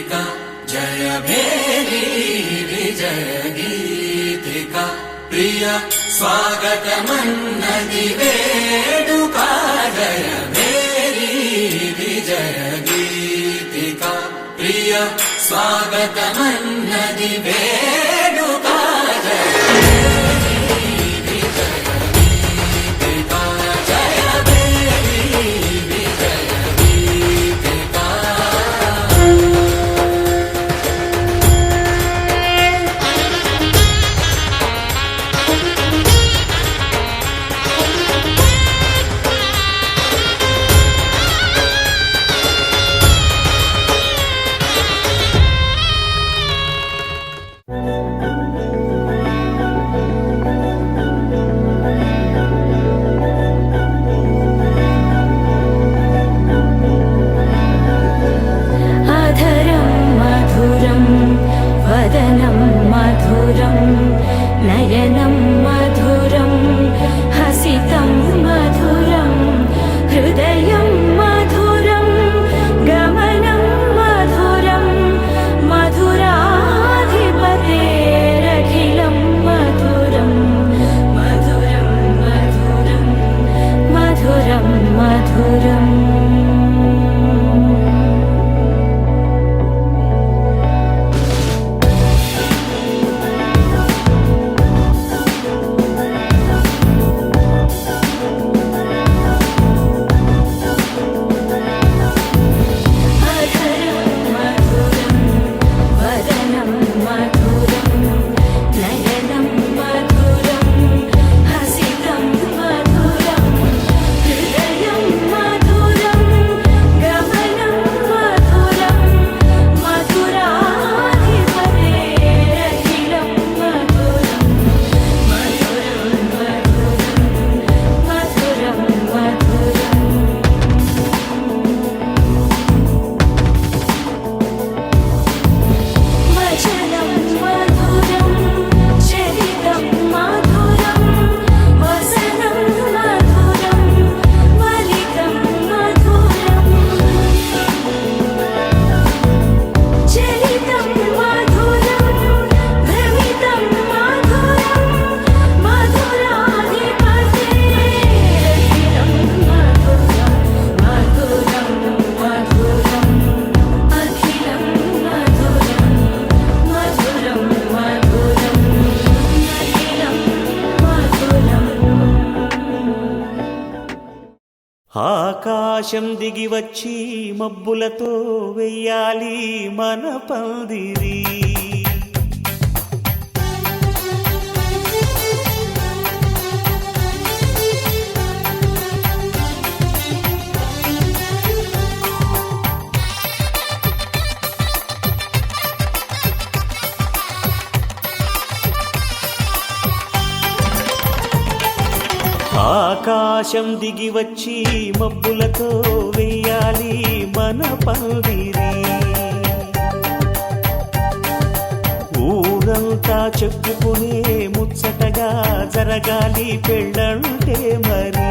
गीतिका जय भेरी विजय गीतिका प्रिय स्वागतमन्नदि वेडुका जय भेरी विजय गीतिका प्रिय स्वागतमन्नदि वेडुका जय नयनं मधुरं हसितं मधुरं हृदयं मधुरं गमनं मधुरं मधुराधिपतेरखिलं मधुरं मधुरं मधुरं मधुरं मधुरम् ఆకాశం దిగి వచ్చి మబ్బులతో వెయ్యాలి మన పందిరి ఆకాశం దిగి వచ్చి మబ్బులతో వెయ్యాలి మన పందిరి ఊరంతా చెప్పుకునే ముచ్చటగా జరగాలి పెళ్ళంటే మరి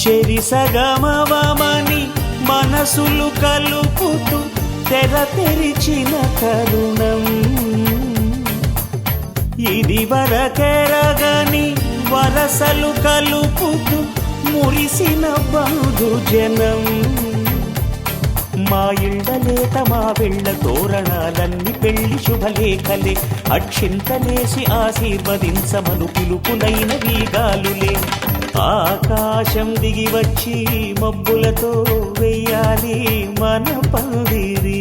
చెరిసగమవమని మనసులు కలుపుతూ తెర తెరిచిన తరుణం ఇది వరకెరగని వరసలు కలుపుతూ మురిసిన బంధుజనం మా ఇళ్ళలేత మా వెళ్ళ తోరణాలన్నీ పెళ్లి శుభలేఖలే అక్షింతలేసి ఆశీర్వదించమను పిలుపులైన వీగాలులే ఆకాశం దిగి వచ్చి మబ్బులతో వెయ్యాలి మన పందిరి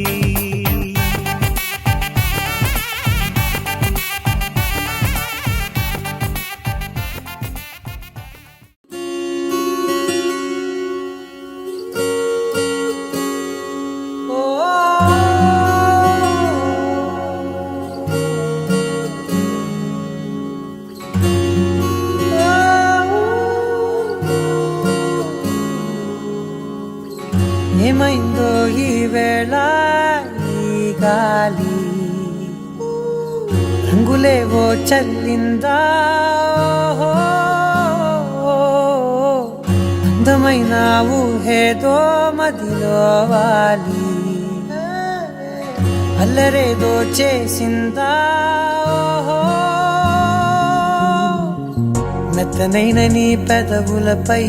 ఏమైందో ఈ వేళ ఈ గాలి రంగులేవో చల్లిందా అందమైన ఊహేదో మదిలో వాలి అల్లరేదో చేసిందా ఓహో మెత్తనైన నీ పెదవులపై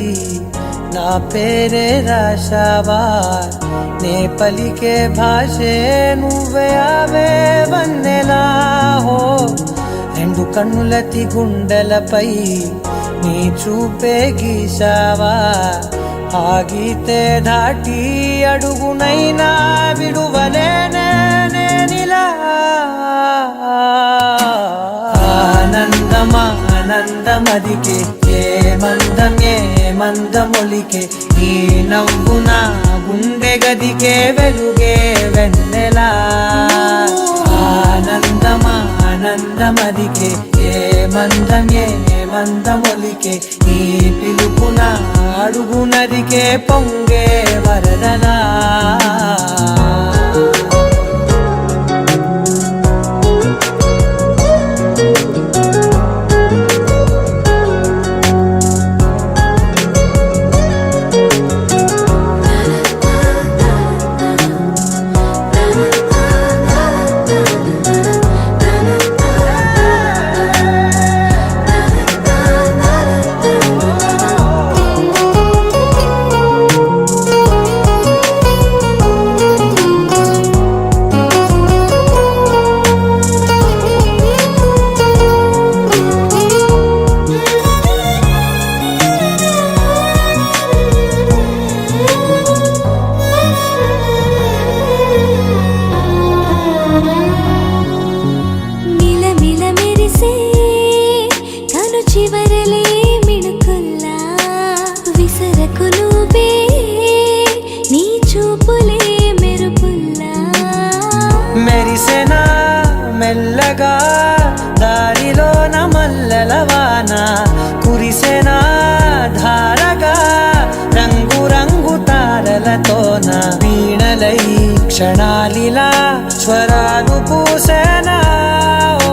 నా పేరే రాశావా నే పలికే భాషే నువ్వే అవే వన్నెలా హో రెండు కన్నులతి గుండెలపై నీ చూపే గీశావా ఆగితే దాటి అడుగునైనా విడువలేనే నేనిలా ఆనందమదికే ఏ మందమొలికే ఈ నవ్వు నా గుండె గదికే వెలుగే వెన్నెలా ఆనందమదికే ఏ మందమొలికే ఈ పిలుపున అడుగునదికే పొంగే వరదలా మెరిసెనా మెల్లగా దారిలోన మల్లెలవాన కురిసెనా ధారగా రంగు తారలతోన వీణలై క్షణాలిలా స్వరాలు పూసెనా ఓ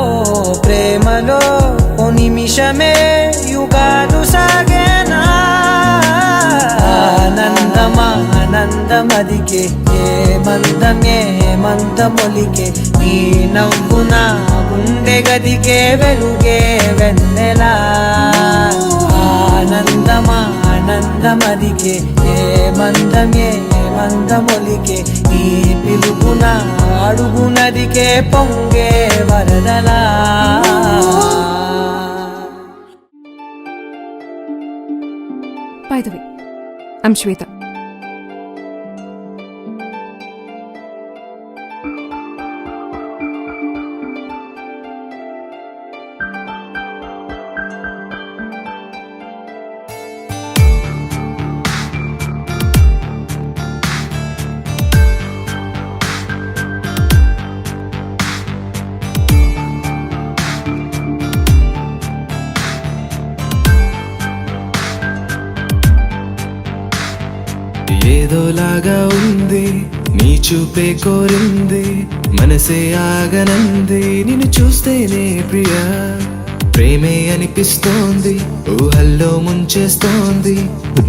ప్రేమలో ఓ నిమిషమే యుగాలు సాగేనా ఆనందమదికే ఏ మందమొలికే ఈ నవ్వు నా గుండె గదికే వెలుగే వెన్నెలా ఆనందమదికే ఏ మందమొలికే ఈ పిలుపున అడుగునదికే పొంగే వరదలా By the way, I'm Shweta. ఏదోలాగా ఉంది నీ చూపే కోరింది మనసే ఆగనంది నిన్ను చూస్తేనే ప్రియా ప్రేమే అనిపిస్తోంది ఊహల్లో ముంచేస్తోంది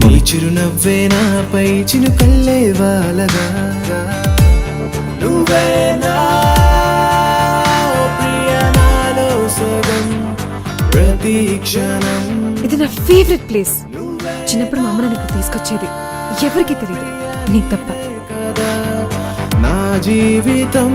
నీ చిరునవ్వే నాపై చినుకల్లే వాలగా నువ్వేనా ఓ ప్రియా నాలో సగం ప్రతి క్షణం ఇది నా ఫేవరెట్ ప్లేస్. చిన్నప్పుడు మా అమ్మ నన్ను ఇక్కడ తీసుకొచ్చేది. ఎవరికి తెలియదు, నీకు తప్ప. నా జీవితం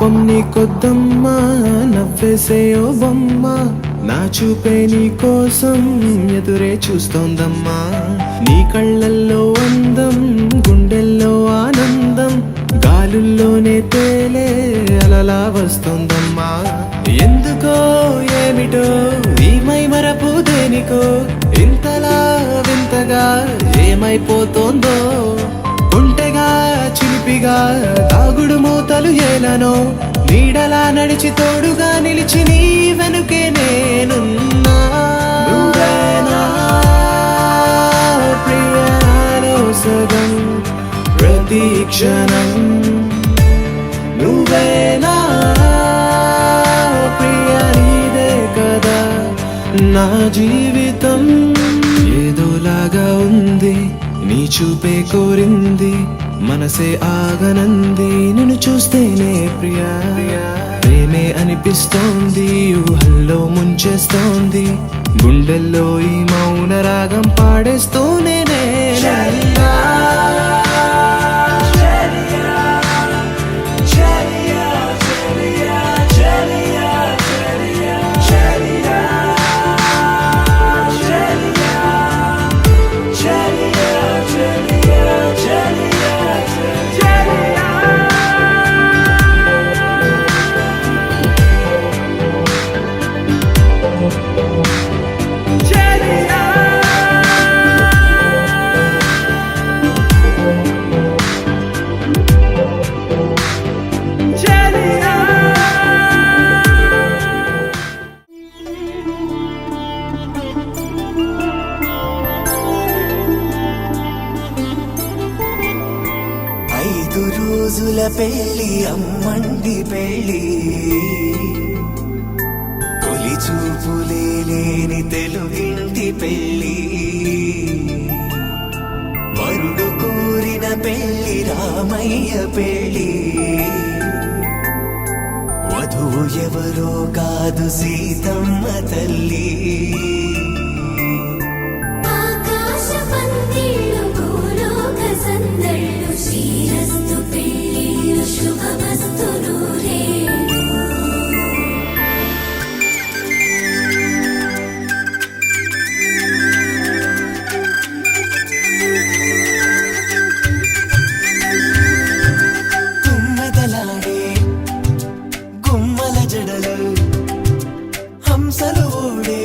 కోపం నీకొద్దమ్మా, నవ్వేసే ఓ బొమ్మ, నా చూపే నీ కోసం ఎదురే చూస్తోందమ్మా. నీ కళ్ళల్లో అందం, గుండెల్లో ఆనందం, గాలుల్లోనే తేలే అలలా వస్తోందమ్మా. ఎందుకో ఏమిటో ఈ మై మరపు దేనికో ఇంతలా వింతగా ఏమైపోతోందో. ఒంటెగా చిలిపిగా దాగుడు మూతలు ఏలనో, నీడలా నడిచి తోడుగా నిలిచి నీ వెనుకే నేనున్నా. నువ్వేనా ప్రియాలో సగం ప్రతి క్షణం, నువ్వేనా ప్రియా నీదే కదా నా జీవితం. ఏదోలాగా ఉంది నీ చూపే కోరింది, మనసే ఆగనంది నిన్ను చూస్తేనే ప్రియా. ప్రేమే అనిపిస్తోంది, ఊహల్లో ముంచేస్తోంది, గుండెల్లో ఈ మౌన రాగం పాడేస్తూనే నేనన్నా. రోజుల పెళ్ళి అమ్మండి పెళ్ళి, తొలి చూపులే లేని తెలుగింటి పెళ్ళి, వరుడు కోరిన పెళ్ళి రామయ్య పెళ్ళి, వధువు ఎవరో కాదు సీతమ్మ తల్లి. శ్రీరస్తు పెళ్ళిళ్ళు శుభమస్తు నూరేళ్ళు. తుమ్మెదలాడే గుమ్మల జడలు, హంసలు ఓడే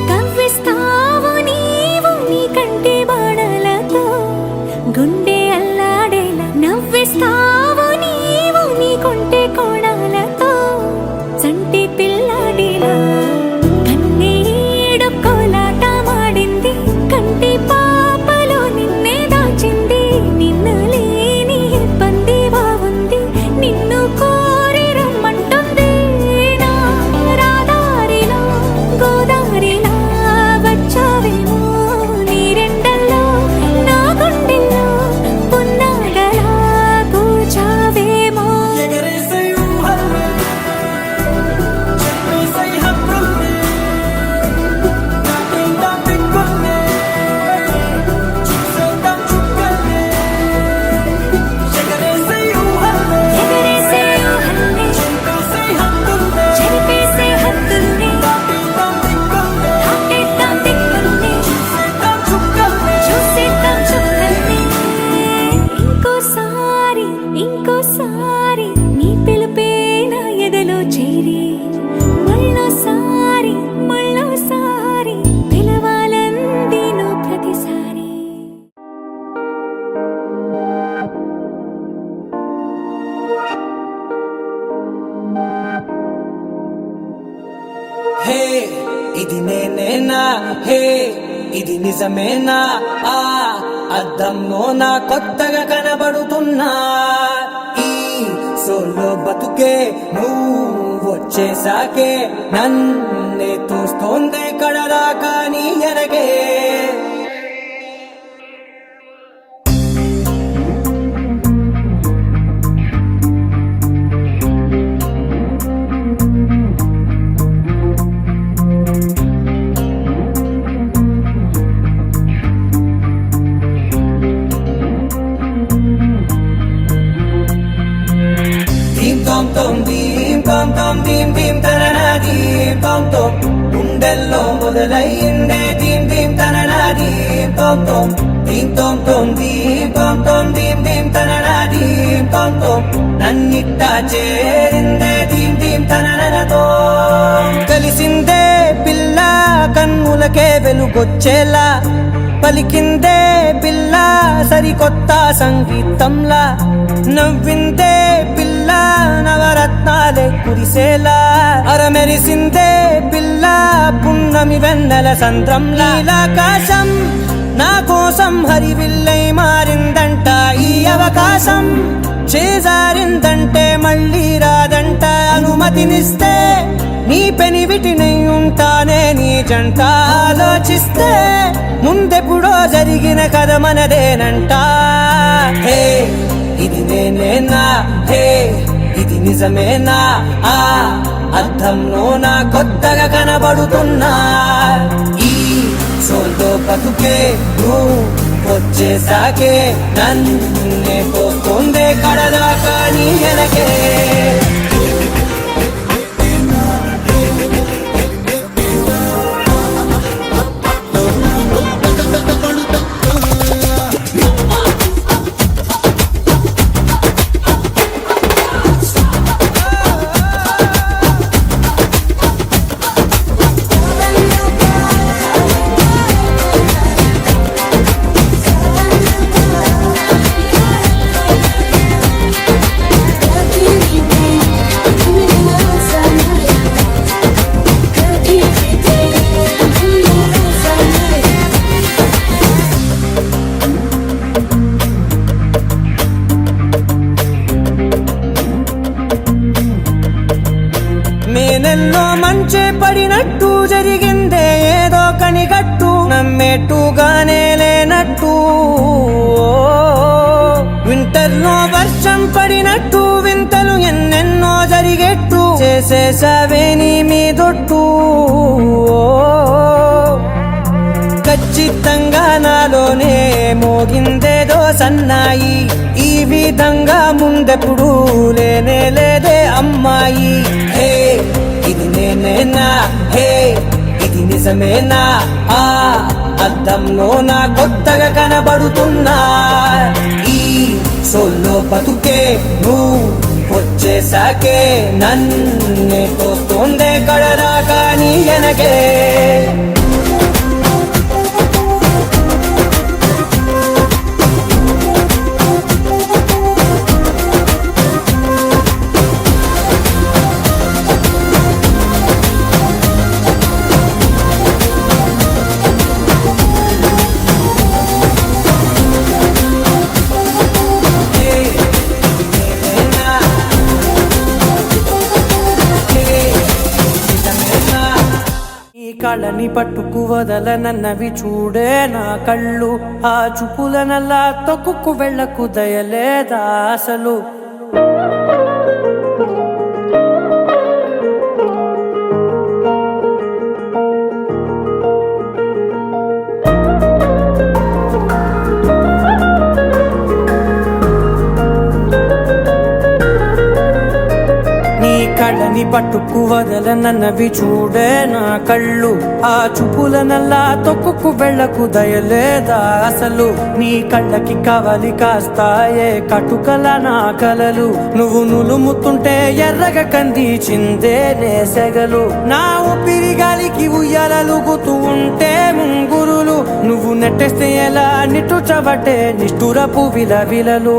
కవ్విస్తావు నీవు నీ కంటి బాణలతో గుండె అల్లాడేలా నవ్విస్తావు నీవు నీ కొంటె కోణాలతో చంటి పిల్లాడిలా కన్నీడు కోలాట మాడింది కంటి పాపలో నిన్నే దాచింది నిన్ను లేని ఇబ్బంది బాగుంది నిన్ను కోరి రమ్మంటుంది నా రాదారిలో గోదారిలా వచ్చావేమో నీరెండల్లో నా గుండెల్లో పున్నాగలా కూర్చావేమో ఎగరేసే ఊహల్ని చెరిపేసే హద్దుల్ని దాటేద్దాం దిక్కుల్ని చూసేద్దాం చుక్కల్ని ఇంకోసారి నీ పిలుపే నా ఎదలో చేరి మళ్ళోసారి పిలవాలంది నువ్వు ప్రతిసారి హే ఇది నేనేనా హే ఇది నిజమేనా ఆ అద్దంలో నా కొత్తగా కనబడుతున్నా ఈ సోలో బతుకే నువ్వు వచ్చేసాకే నన్నే తోస్తోందే కడదాకా నీ ఎనగే దీం తోం దీం దీం తననా దీం తోం గుండెల్లో మొదలయ్యిందే దీం తననా దీం తోం దీం తోం దీం దీం తననా దీం తోం నన్నిట్టా చేరిందే దీం తననతో కలిసిందే పిల్ల కన్నులకే వెలుగొచ్చేలా పలికిందే పిల్ల సరికొత్త సంగీతంలా నవ్విందే పిల్ల నవరత్నాలే కురిసేలా అరమెరిసిందే పిల్ల పున్నమి వెన్నెల సంద్రంలా ఆకాశం నా కోసం హరివిల్లై మారిందంట ఈ అవకాశం చేజారిందంటే మళ్ళీ రాదంట అనుమతినిస్తే నీ పెనివిటినై ఉంటానే నీ జంట ఆలోచిస్తే ముందెప్పుడో జరిగిన కథ మనదేనంట హే ఇది నేనేనా హే ఇది నిజమేనా ఆ అద్దంలో నా కొత్తగా కనబడుతున్నా ఈ సోల్తో బతుకే నువ్వు వచ్చేసాకే నన్నే పోతుందే కడదాకా నీ వెనకే మేనెల్లో మంచే పడినట్టు జరిగిందే ఏదో కనిగట్టు నమ్మేట్టుగానే లేనట్టు వింటర్లో వర్షం పడినట్టు వింతలు ఎన్నెన్నో జరిగేట్టు చేసేసావే నీ మీదొట్టు ఖచ్చితంగా నాలోనే మోగిందేదో సన్నాయి ఈ విధంగా ముందెప్పుడు లేనే లేదే అమ్మాయి హే ఇది నేనేనా హే ఇది నిజమేనా ఆ అద్దంలో నా కొత్తగా కనబడుతున్నా ఈ సోల్లో బతుకే నువ్వు చేశాకే నన్నే తోస్తుందే కడరా కానీ ఎనకే కళ్ళని పట్టుకు వదలనన్నవి చూడే నా కళ్ళు ఆ చూపులనల్లా తొక్కుకు వెళ్ళకు దయలేదా అసలు కళ్ళని పట్టుకు వదలనన్నవి చూడే నా కళ్ళు ఆ చూపులనల్లా తొక్కుకు వెళ్ళకు దయలేదా అసలు నీ కళ్ళకి కవలి కాస్తాయే కటుకల నా కలలు నువ్వు నులుముతుంటే ఎర్రగ కంది చిందే నేసెగలు నా ఊపిరి గాలికి ఉయ్యాలలుగుతూ ఉంటే ముంగురులు నువ్వు నెట్టేస్తే ఎలా నిట్టుచబట్టే నిష్ఠురపు విలవిలలు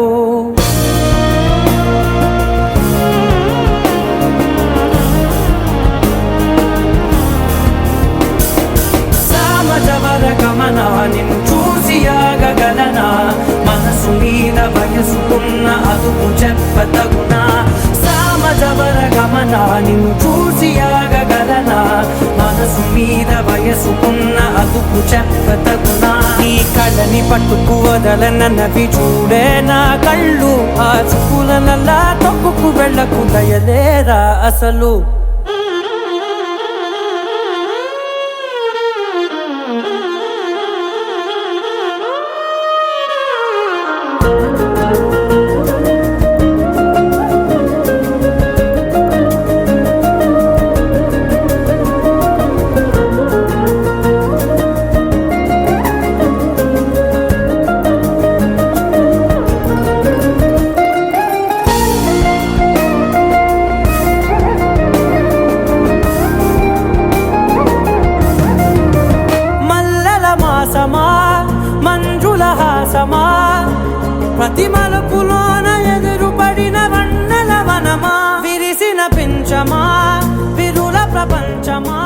గమనా నిన్ను చూసి ఆగగలనా మనసు మీద వయసుకున్న అదుపు చెప్పతగునా సామజవర గమనా నిన్ను చూసి ఆగగలనా మనసు మీద వయసుకున్న అదుపు చెప్పతగునా నీ కళ్ళని పట్టుకు వదలనన్నవి చూడే నా కళ్ళు ఆ చూపులనల్లా తొక్కుకు వెళ్ళకు దయలేరా అసలు మంజుల హాసమా ప్రతి మలుపులోన ఎదురుపడిన వన్నెల వనమా విరిసిన పించమా విరుల ప్రపంచమా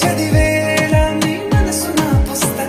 చదివేళ నీ మనసు నా పుస్తకం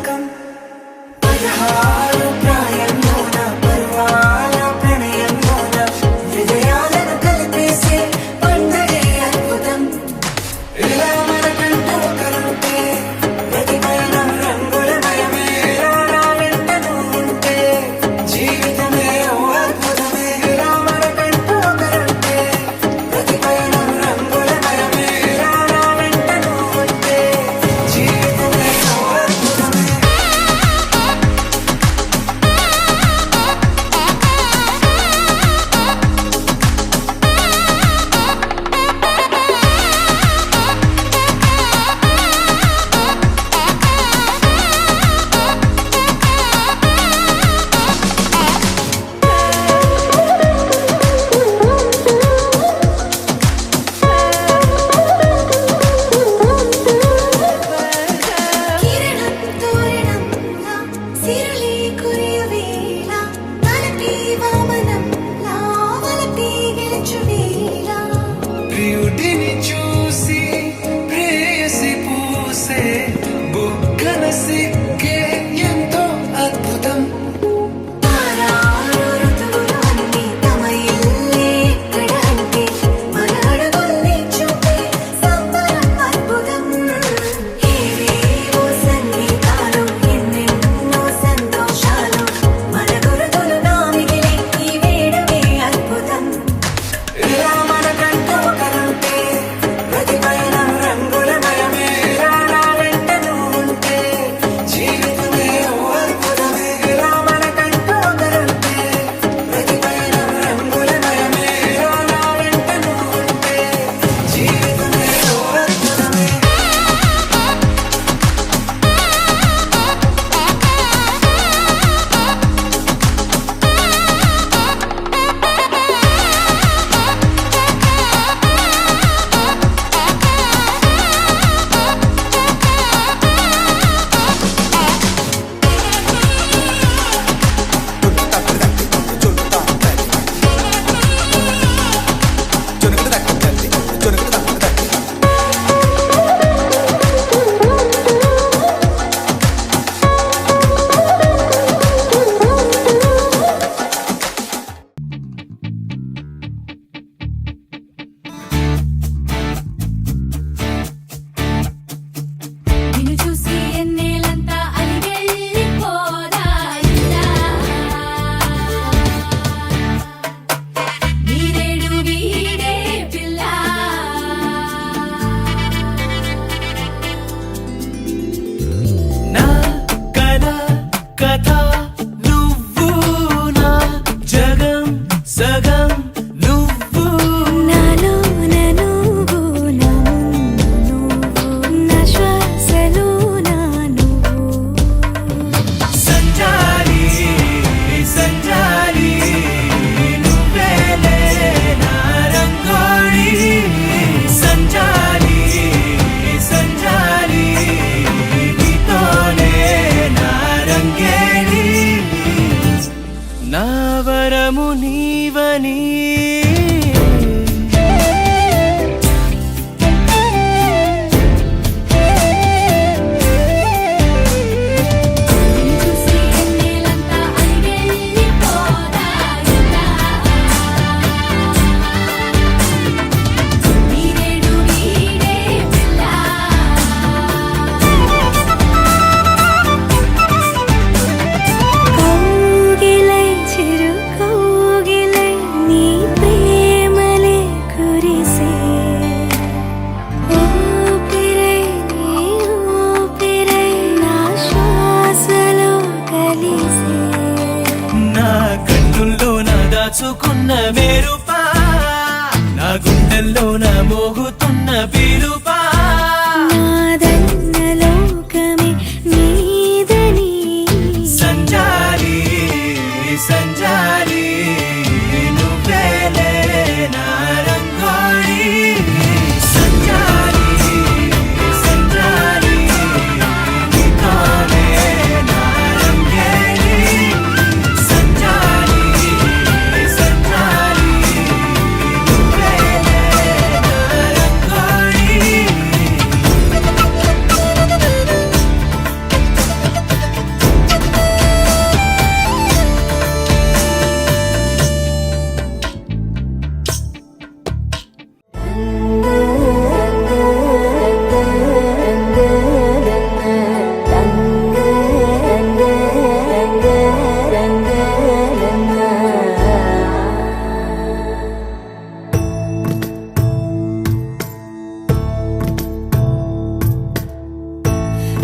గుండెలోన మోగుతున్న పిలుపా నాదన్న లోకమే నీదని సంచారి సంచారి నువ్వేలే నా రంగోళి సంచారి సంచారి నీతోనే నా రంగేళి సంచారి సంచారి నువ్వేలే నా రంగోళి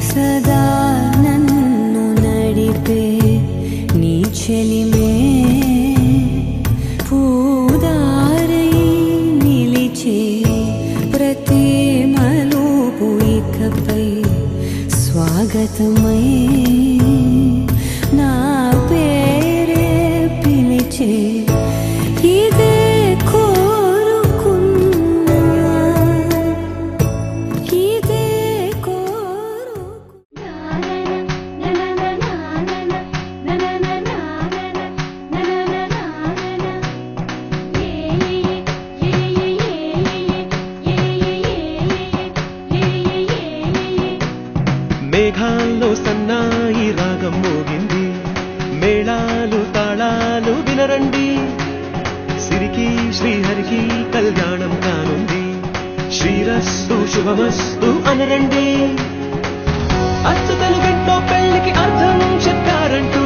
సదా నన్ను నడిపే నీ చెలిమే పూదారై నిలిచే ప్రతి మలుపు ఇకపై స్వాగతమై నా పేరే పిలిచే ఇదే కోరుకున్నా ఇదే మేఘాల్లో సన్నాయి రాగం మోగింది మేళాలు తాళాలు వినరండి సిరికి శ్రీహరికి కళ్యాణం కానుంది శ్రీరస్తు శుభమస్తు అనరండి అచ్చతలు గంటో పెళ్లికి అర్థం చెప్పారంటూ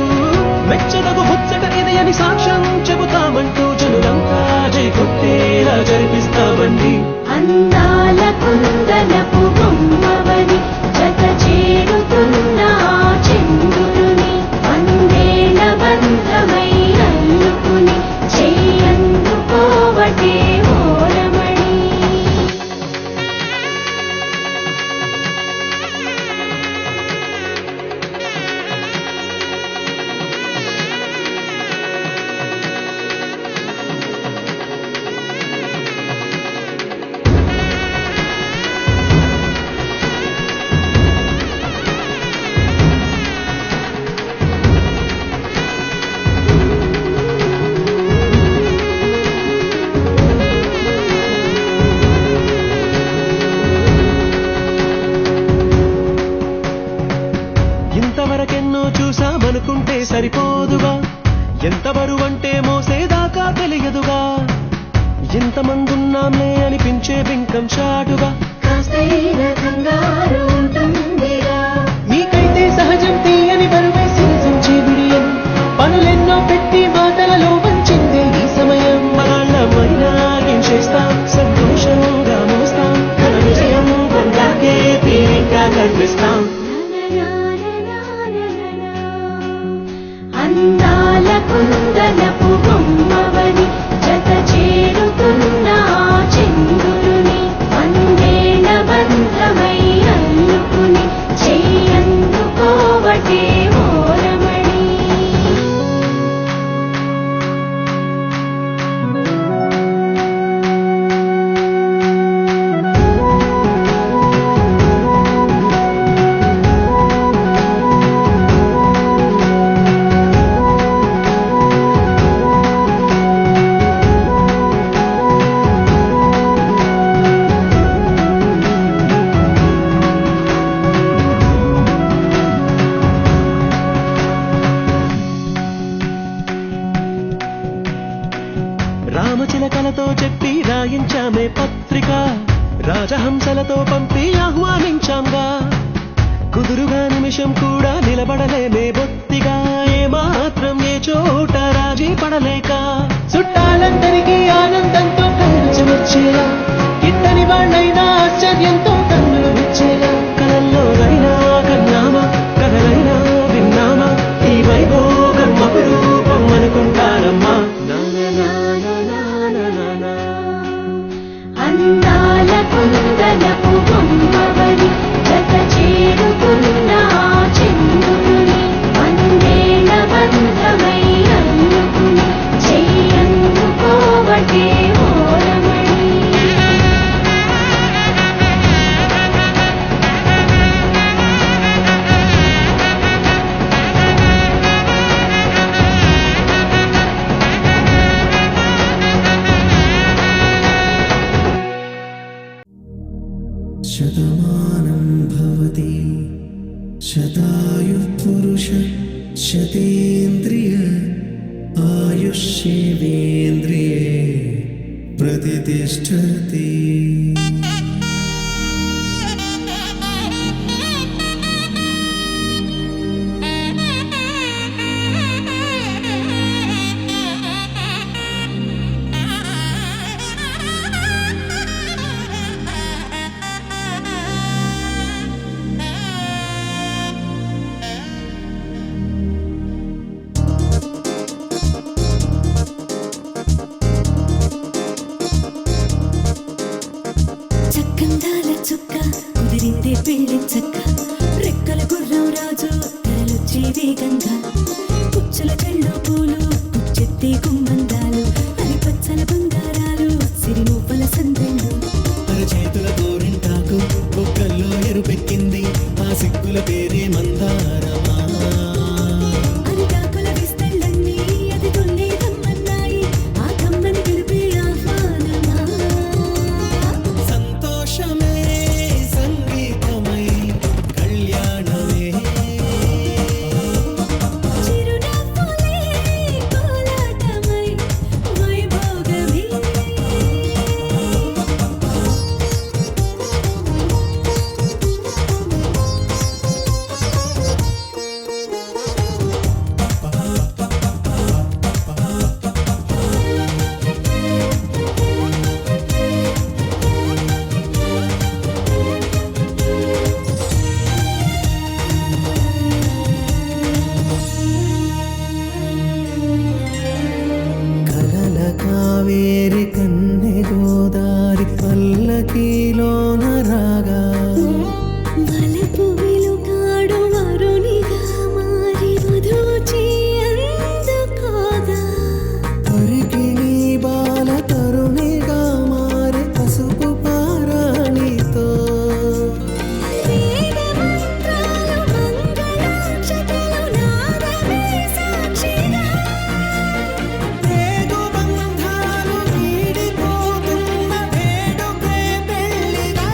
మెచ్చదగు ముచ్చట ఇది అని సాక్ష్యం చెబుతామంటూ జనులంతా జై కొట్టేలా జరిపిస్తామండి అందాల కుందనపు బొమ్మవని జత చేరుతున్న చంద్రుని వందేల బంధమై అల్లుకుని చెయ్యందుకోవటే ఓరమణి ఇంతవరకెన్నో చూసామనుకుంటే సరిపోదుగా ఎంత బరువంటే మోసేదాకా తెలియదుగా ఎంతమందున్నాంలే అనిపించే బింకం చాటుగా కాస్తైన కంగారు ఉంటుందిరా మీకైతే సహజం తీయని బరువై సించే బిడియం పనులెన్నో పెట్టి మాటలలో వంచిందే ఈ సమయం మనాళ్ళమైనా ఏం చేస్తాం సంతోషంగా మోస్తాం ఘన విజయం పొందాకే తీరిగ్గా కనిపిస్తాం అందాల కుందనపు బొమ్మవని జత చేరుతున్న చంద్రుని వందేల బంధమై అల్లుకుని చెయ్యందుకోవటే ఓరమణి రామచిలకలతో చెప్పి రాయించామే పత్రిక రాజహంసలతో పంపి ఆహ్వానించాంగా కుదురుగా నిమిషం కూడా నిలబడలేమే బొత్తిగా ఏమాత్రం ఏ చోట రాజీ పడలేక చుట్టాలందరికీ ఆనందంతో కలిసి వచ్చేలా ఇద్దరి వాళ్ళైనా ఆశ్చర్యంతో కన్నులు వచ్చేలా కలల్లోనైనా కన్నామా కథలైనా విన్నామా ఈ వైభోగం అపురూపం అనుకుంటారమ్మా అందాల శతమానం భవతి శతాయుః పురుష శతేంద్రియ ఆయుష్యేవేంద్రియే ప్రతిష్టతి. చక్కందాల చుక్క కుదిరిందే పెళ్లి చక్క రెక్కల గుర్రం రాజు తరలొచ్చే వేగంగా పుచ్చల చెళ్ళు పూలు పుచ్చెత్తే గుమ్మందాలు అరి పచ్చల బంగారాలు సిరిమూపల సందెళ్ళు అరచేతుల గోరింటాకు బొక్కల్లో ఎరుపెక్కింది ఆ సిగ్గుల పేరే మందారమా. అరిటాకుల విస్తళ్ళన్నీ అది తొల్లి తమ్మన్నాయి ఆ తమ్మని పిలిపే ఆహ్వానమా. సంతోషమే సంగీతమై కళ్యాణమే చిరునవ్వులే కోలాటమై వైభోగమే. కలల కావేరి కన్నె గోదారి పల్లకీలోన రాగా వలపు వెలుగాడు వరునిగా మారి వధూచి అందుకోగా పరికి నీ బాల తరుణిగా మారి పసుపు పారాణితో వేద మంత్రాలు మంగళాక్షతలు నాదమే సాక్షిగా రేగు బంధాలు వీడిపోతున్న వేడుకే పెళ్లిగా.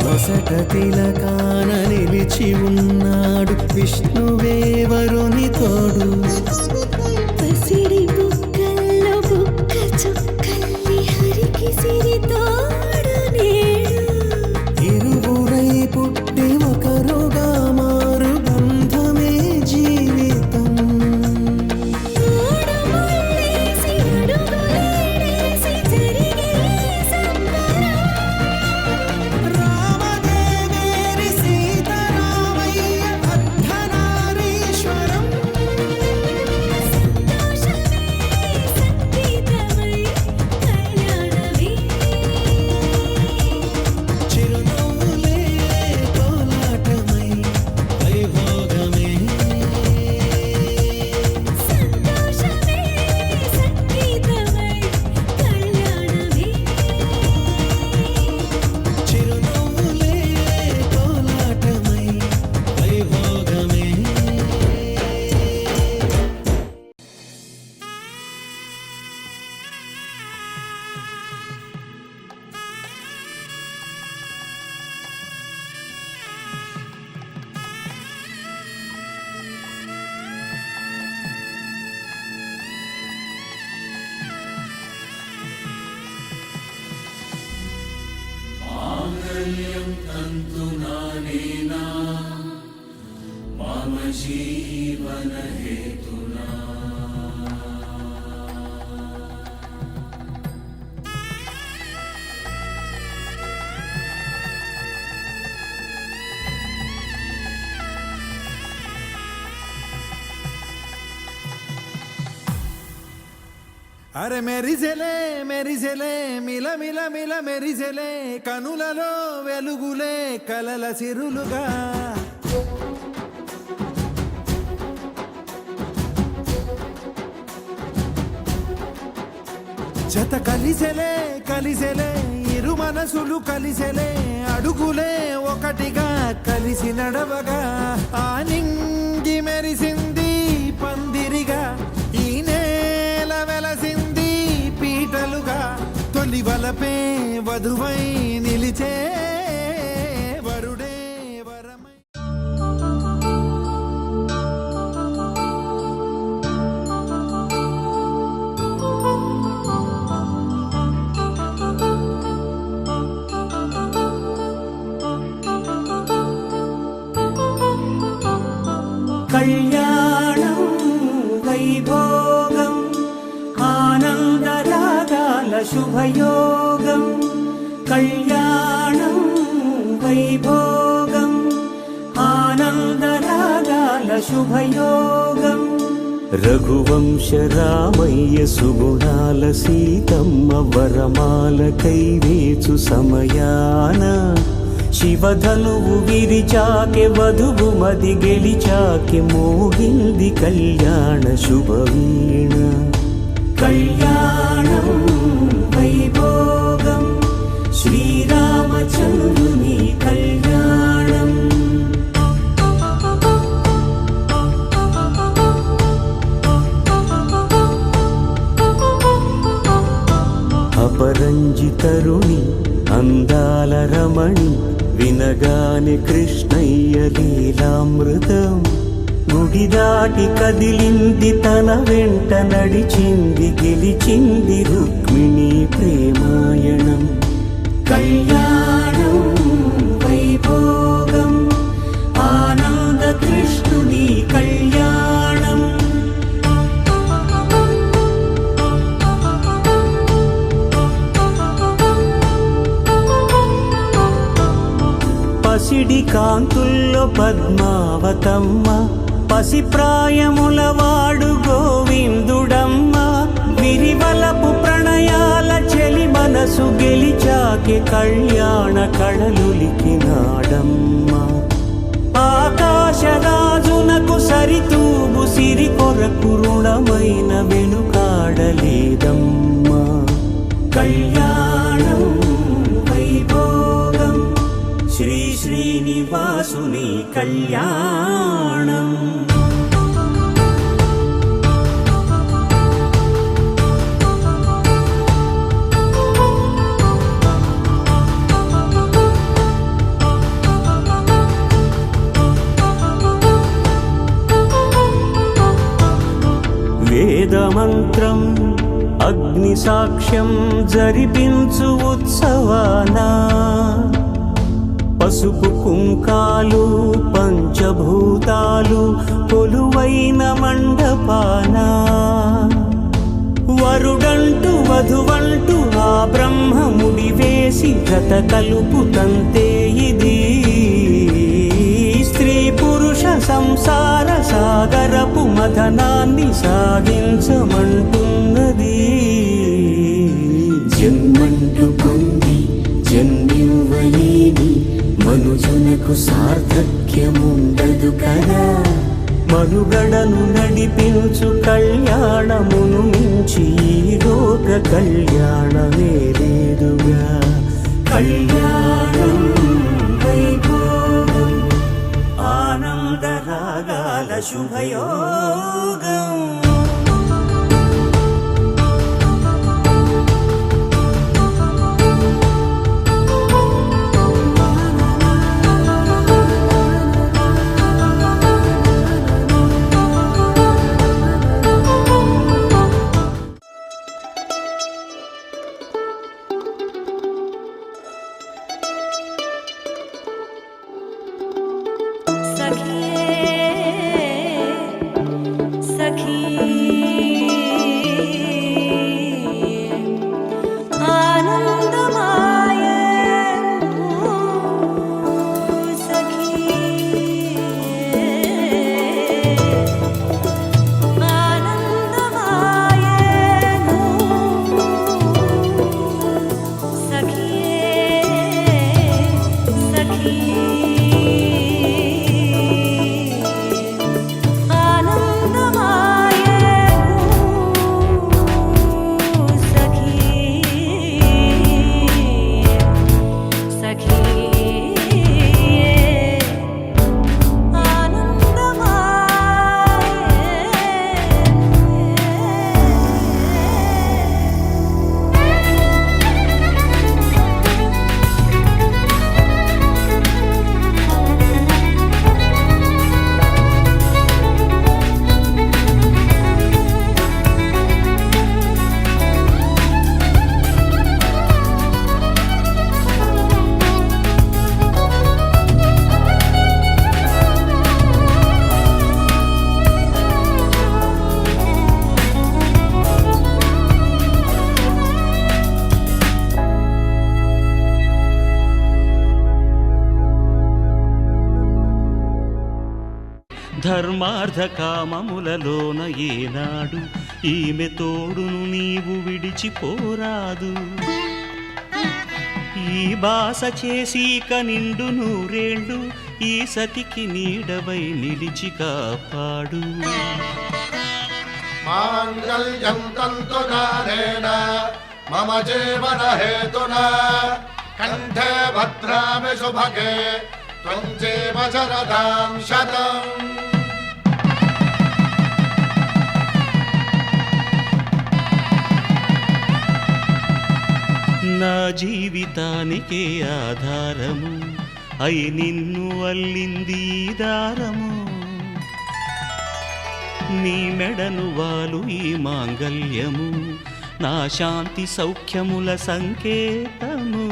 వసట తిలకాన నిలిచి ఉన్నాడు విష్ణువే వరుని తోడు. పసిడి బుక్కల్లో బుక్క చుక్కల్లి హరికి సిరి తోడు నేడు ఇరువురై పుట్టి ఒకరుగా మారు బంధమే జీవితం. మూడు ముళ్ళేసి అడుగులేసి జరిగే సంబరం రామదేవేరి సీతారామయ్య అర్ధనారీశ్వరం. సంతోషమే సంగీతమై కళ్యాణమే. చిరునవ్వులే కోలాటమై వైభోగమే. సంతోషమే సంగీతమై కళ్యాణమే. చిరునవ్వులే కోలాటమై వైభోగమే. అరే మెరిసెలే మెరిసెలే మిల మిల మిల మెరిసెలే కనులలో వెలుగులే కలల సిరులుగా జత కలిసెలే కలిసెలే ఇరు మనసులు కలిసెలే అడుగులే ఒకటిగా కలిసి నడవగా ఆ నింగి మెరిసింది పందిరిగా ఈ నేల వెలసింది పీటలుగా తొలి వలపే వధువై నిలిచే వరుడే వరమై కళ్యాణం వైభోగం ఆనందరాగాల శుభయోగం కళ్యాణం వైభోగం ఆనందరాగాల శుభయోగం రఘువంశ రామయ్య సుగుణాల సీతమ్మ వరమాల కైవేచు సమయాన శివధనువు విరిచాకె వధువు మది గెలిచాకె మోగింది కళ్యాణ శుభవీణ కళ్యాణం వైభోగం శ్రీరామచంద్రుని కళ్యాణం అపరంజి తరుణి అందాల రమణి వినగానే కృష్ణయ్య లీలామృతం గుడి దాటి కదిలింది తన వెంట నడిచింది గెలిచింది రుక్మిణి ప్రేమాయణం కళ్యాణం వైభోగం ఆనంద కృష్ణుని కళ్యాణం పసిడి కాంతుల్లో పద్మావతమ్మ పసిప్రాయముల వాడు గోవిందుడమ్మ విరివలపు ప్రణయాల చెలి మనసు గెలిచాకె కళ్యాణ కళలులికినాడమ్మ ఆకాశరాజునకు సరితూగు సిరి కొరకు రుణమైన వెనుకాడలేదమ్మా కళ్యాణం వైభోగం శ్రీ శ్రీనివాసుని కళ్యాణం వేదమంత్రం అగ్ని సాక్ష్యం జరిపించు ఉత్సవానా పసుపు కుంకాలు పంచభూతాలు కొలువైన మండపానా వరుడంటూ వధువంటూ ఆ బ్రహ్మముడి వేసి జత కలుపుతంతే ఇది స్త్రీ పురుష సంసార సాగరపు మథనాన్ని సాగించమంటున్నది జన్మంటూ పొంది జన్మివ్వలేని మనుజునకు సార్థక్యముండదు కదా మనుగడను నడిపించు కళ్యాణమును మించి ఈ లోక కళ్యాణమే లేదుగా కళ్యాణం వైభోగం ఆనందరాగాల శుభయోగం सखी ధర్మార్థ కామములలోన ఏనాడు ఈమె తోడును నీవు విడిచిపోరాదు. ఈ బాస చేసి నిండు నూరేళ్ళు ఈ సతికి నీడవై నిలిచి కాపాడు. మాంగళ్యం తంతునానేన మమ జీవన హేతునా కంఠే భద్రామి శుభగే త్వం జీవ శరదాం శతం. నా జీవితానికే ఆధారము అయి నిన్ను అల్లింది దారము. నీ మెడను వాలు ఈ మాంగల్యము నా శాంతి సౌఖ్యముల సంకేతము.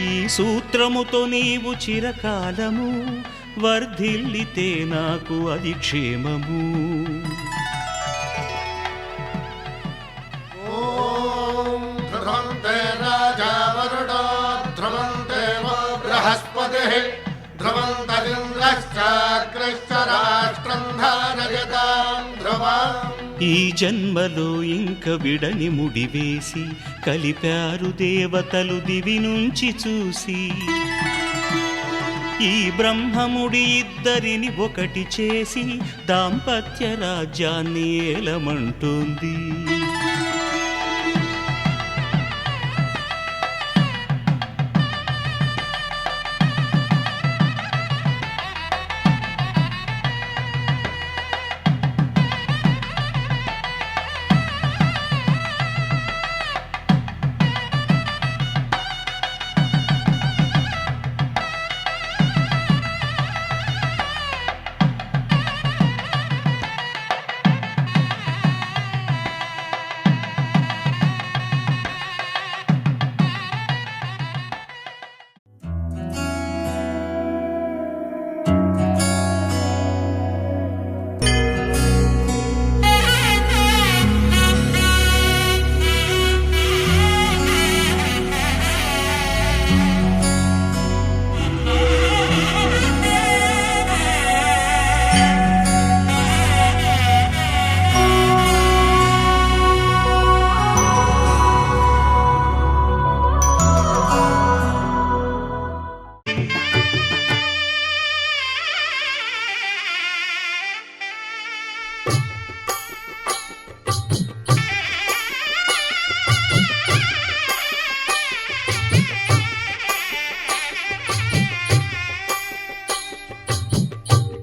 ఈ సూత్రముతో నీవు చిరకాలము వర్ధిల్లితే నాకు అది క్షేమము. ఓం ధ్రువంతే రాజా వరుణో ధ్రువంతే వో బృహస్పతిః ధ్రువంతరింద్రశ్చాగ్రశ్చ రాష్ట్రం ధారయతాం ధ్రువం. ఈ జన్మలో ఇంక విడని ముడివేసి కలిపారు దేవతలు దివి నుంచి చూసి. ఈ బ్రహ్మముడి ఇద్దరిని ఒకటి చేసి దాంపత్య రాజ్యాన్ని ఏలమంటుంది.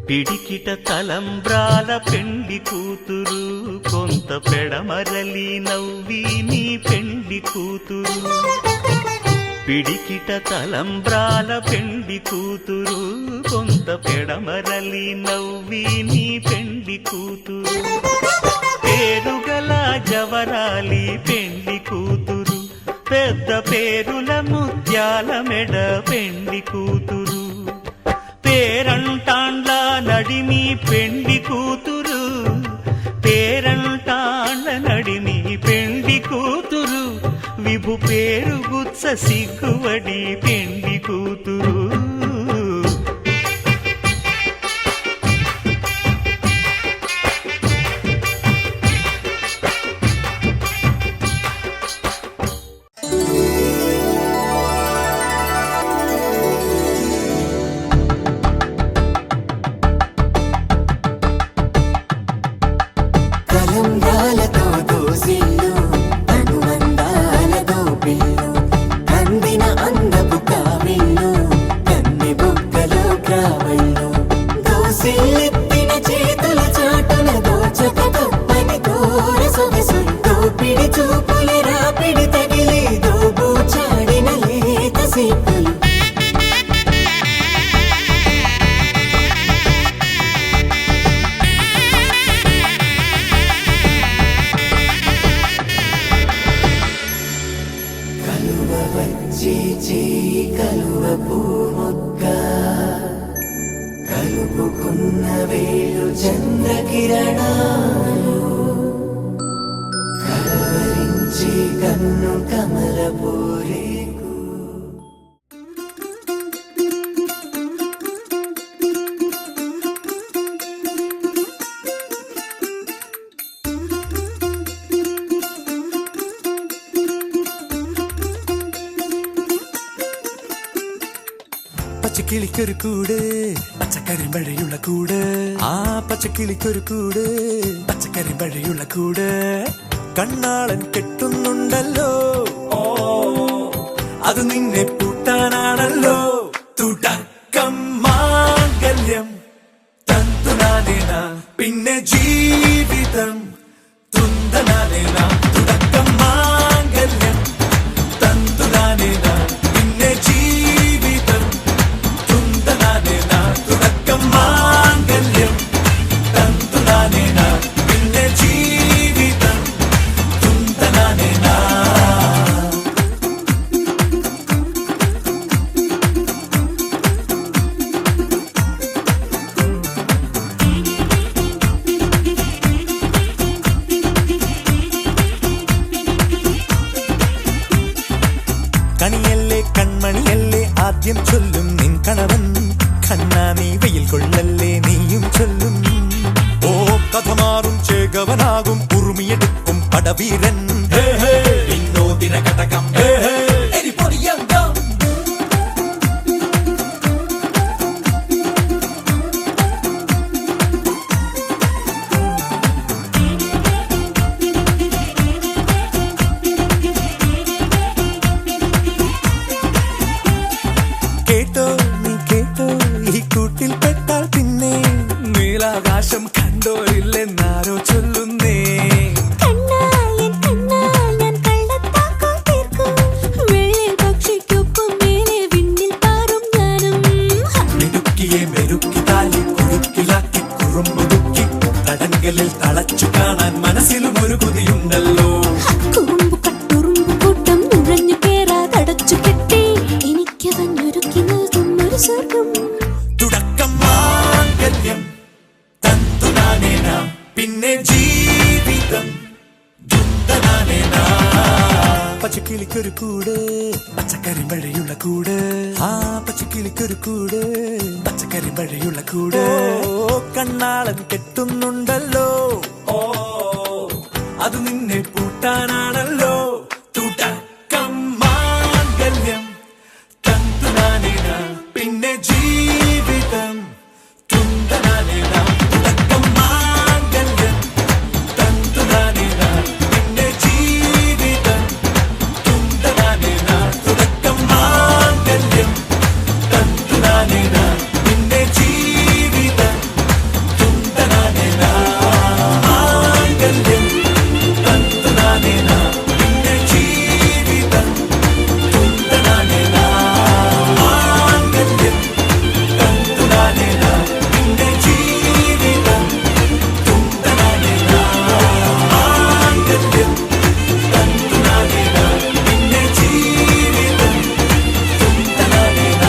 పిడికిట తలంబ్రాల పెండ్లి కూతురు కొంత పెడమరలి నవ్వి నీ పెండ్లి కూతురు. పిడికిట తలంబ్రాల పెండ్లి కూతురు కొంత పెడమరలి నవ్వి నీ పెండ్లి కూతురు. పేరుగల జవరాలి పెండ్లి కూతురు పెద్ద పేరుల ముత్యాల మెడ పెండ్లి కూతురు. పేరంటాండ్ల నడిమి పెండ్లి కూతురు పేరంటాండ్ల నడిమి పెండ్లి కూతురు. విభు పేరు గుత్స సిగ్గువడి పెండ్లి కూతురు. కలుపుకున్న వేలు చంద్రకిరణాలు కలవరించి కన్ను కమలపూరేకు. പച്ചക്കിളിക്കൊരു കൂട് പച്ചക്കരിമ്പഴയുള്ള കൂട് ആ പച്ചക്കിളിക്കൊരു കൂട് പച്ചക്കരിമ്പഴയുള്ള കൂട് കണ്ണാളൻ കെട്ടുന്നുണ്ടല്ലോ അത് നിന്നെ പൂട്ടാനാണല്ലോ തുടക്കം മാംഗല്യം തന്തുനാനേന പിന്നെ ജീവിതം തുന്തനാനേന തുടക്കം മാംഗല്യം തന്തുനാനേന പിന്നെ ജീവിതം തുന്തനാനേന തുടക്കം മാംഗല്യം തന്തുനാനേന പിന്നെ ജീവിതം തുന്തനാനേന കണിയല്ലേ കൺമണിയല്ലേ ആദ്യം ചൊല്ലും നിൻ കണവൻ കണ്ണാ നീ വെയിൽ കൊള്ളല്ലേ നീയും ചൊല്ലും ഓ കഥ മാറും ചേകവനാകും ഉറുമിയെടുക്കും പടവീരൻ വിനോദിന കടകം എരിപൊടിയങ്കം കേട്ടോ നീ കേട്ടോ ഈ കൂട്ടിൽ പെട്ടാൽ പിന്നെ നീലാകാശം കണ്ടോരില്ലെന്നാരോ ചൊല്ലുന്നേ മിടുക്കിയെ മെരുക്കി താലി കുടുക്കിലാക്കി കുറുമ്പുതുക്കി തടങ്കലിൽ തളച്ചു കാണാൻ മനസ്സിലും ഒരു കൊതിയുണ്ടല്ലോ തുടക്കം മാംഗല്യം തന്തുനാനേന പിന്നെ ജീവിതം ദുന്തനാനേന പച്ചക്കിളിക്കൊരു കൂട് പച്ചക്കരിമ്പഴയുള്ള കൂട് ആ പച്ചക്കിളിക്കൊരു കൂട് പച്ചക്കരിമ്പഴയുള്ള കൂട് കണ്ണാളൻ കെട്ടുന്നുണ്ടല്ലോ അത് നിന്നെ പൂട്ടാനാണല്ലോ തുടക്കം മാംഗല്യം തന്തുനാനേന പിന്നെ ജീവിതം തുന്തനാനേന തുടക്കം മാംഗല്യം തന്തുനാനേന പിന്നെ ജീവിതം തുന്തനാനേന തുടക്കം മാംഗല്യം തന്തുനാനേന പിന്നെ ജീവിതം തുന്തനാനേന മാംഗല്യം തന്തുനാനേന പിന്നെ ജീവിതം തുന്തനാനേന മാംഗല്യം തന്തുനാനേന പിന്നെ ജീവിതം തുന്തനാനേന മാംഗല്യം തന്തുനാനേന പിന്നെ ജീവിതം തുന്തനാനേന.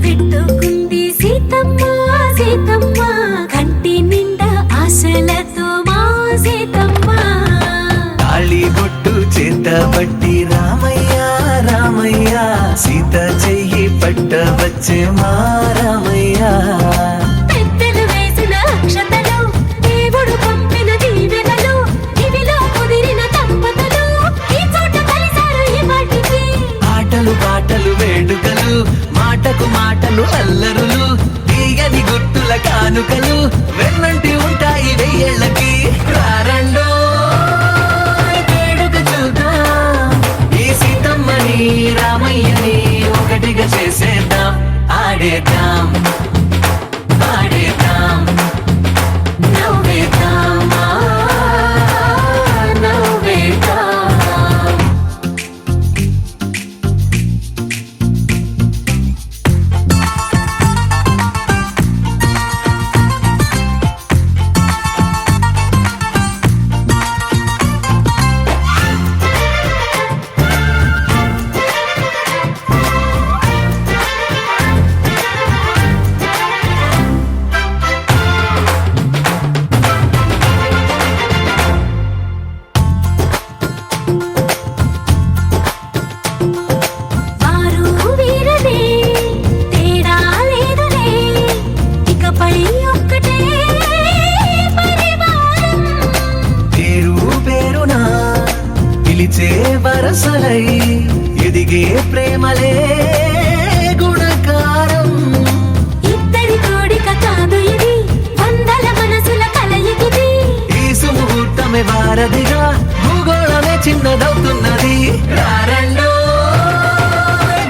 పెట్టుకుంది సీతమ్మ సీతమ్మ కంటి నిండా ఆశలతో మా సీతమ్మ తాళి బొట్టు చేత పట్టి రామయ్య రామయ్య సీత చెయ్యి పట్ట వచ్చే మా రామయ్య పెద్దలు వేసిన అక్షతలు దేవుడు పంపిన దీవెనలు ఇవిలో కుదిరిన దంపతులు ఈ చోట కలిసారు ఈ వాటికి ఆటలు పాటలు వేడుకలు మాటకు మాటలు అల్లరులు తీయని గుర్తుల కానుకలు వెన్నంటి ఉంటాయి వెయ్యేళ్ళకి రారండో వేడుక చూద్దాం ఈ సీతమ్మని రామయ్యని ఒకటిగా చేసేద్దాం ఆడేద్దాం పాడేద్దాం నవ్వేద్దాం నవ్వేద్దాం వరసలై ఎదిగే ప్రేమలే గుణకారం. ఇద్దరి కోడిక కాదు ఇది, వందల మనసుల కలయికిది. ఈ సుముహూర్తమే వారధిగా భూగోళమే చిన్నదవుతున్నది. రారండో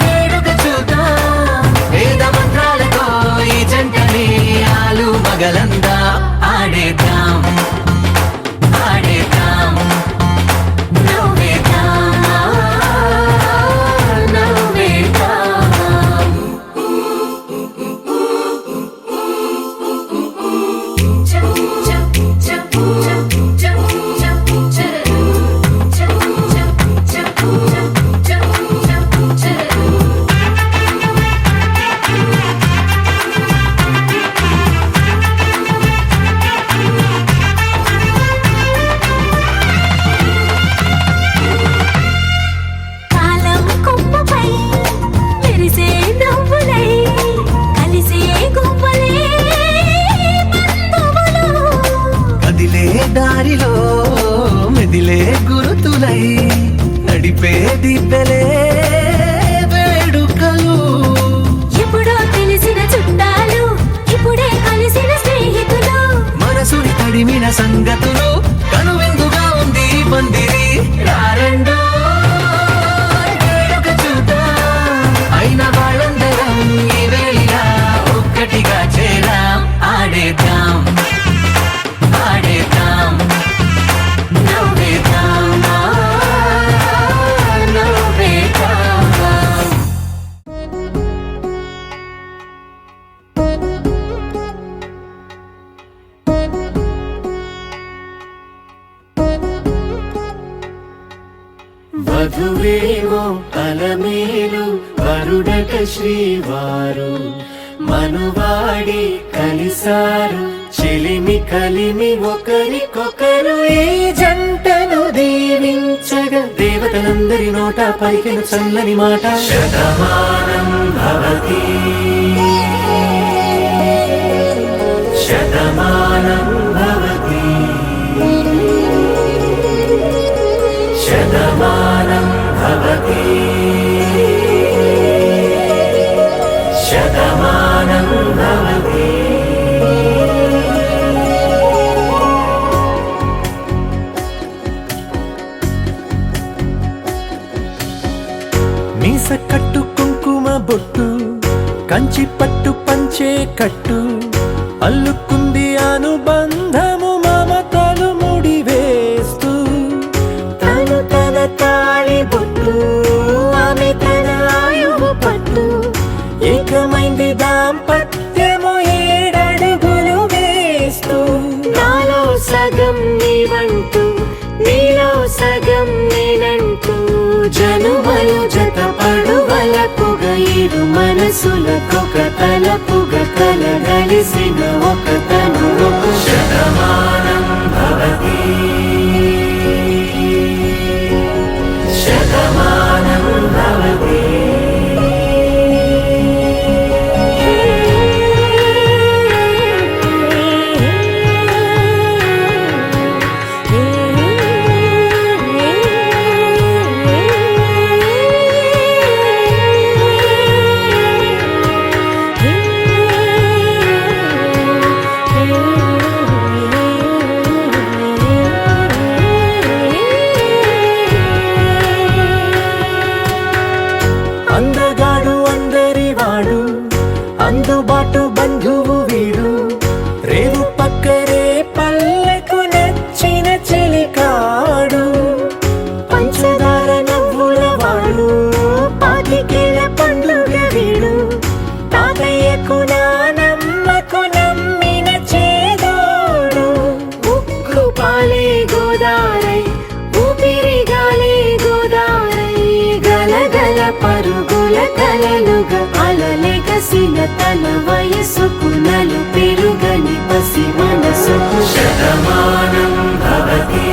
వేడుక చూద్దాం, వేద మంత్రాలతో ఈ జంటని ఆలు మగలందా ఆడేద్దాం ఆడేద్దాం నవ్వేద్దాం, నవ్వేద్దాం. చప్ చప్ చప్ చప్ చప్ చప్ చరరు. చప్ చప్ చప్ చప్ చప్ చప్ చరరు. కాలం కొమ్మపై మెరిసే నవ్వులై కలిసే గువ్వలే బంధువులు. కదిలే దారిలో మెదిలే గురుతులై నడిపే దిబ్బెలే వేడుకలు. ఎప్పుడో తెలిసిన చుట్టాలు, ఇప్పుడే కలిసిన స్నేహితులు. మనసుని తడిమిన సంగతులు కనువిందుగా ఉంది ఈ పందిరి. రారండో వేడుక చూద్దాం, అయిన వాళ్ళందరం ఈ వేళ ఒక్కటిగా చేరాం. ఆడేద్దాం ఆడేద్దాం నవ్వేద్దాం, నవ్వేద్దాం. వధువేవో అలమేలు వరుడట శ్రీవారు మనువాడి కలిసారు చెలిమి కలిమి ఒకరికొకరు. ఈ జంటను దీవించగా దేవతలందరి నోట పలికిన చల్లని మాట. శతమానం భవతి శతమానం భవతి శతమానం భవతి శతమానం భవతి. మీస కట్టు కుంకుమ బొట్టు కంచి పట్టు పంచే కట్టు అల్లుకుంది అనుబంధము మమతలు ముడివేస్తూ. తను తన తాళి బొట్టు, ఆమె తన ఆయువు పట్టు. ఏకమైంది దాంపత్యము 7 అడుగులు వేస్తూ. నాలో సగం నీవంటూ, నీలో సగం నేనంటూ. జనుమలు జత పడువలపుగ ఇరు మనసులకొక తలపుగ కలగలిసిన ఒక తను. శతమానం భవతి శతమానం భవతి. అందగాడు అందరివాడు అందుబాటు బంధువు వీడు. రేవు పక్కరే పల్లెకు నచ్చిన చెలికాడు. పంచదార నవ్వుల వాడు, పాతికేల పండుగ వీడు. తాతయ్యకు నానమ్మకు నమ్మిన చేదోడు. ఉక్కు పాలే గోదారై, ఊపిరి గాలే గోదారై. గలగల పరుగుల కలలుగా అలలెగసిన తన వయసుకు నలు పెరుగని పసి మనసుకు. శతమానం భవతి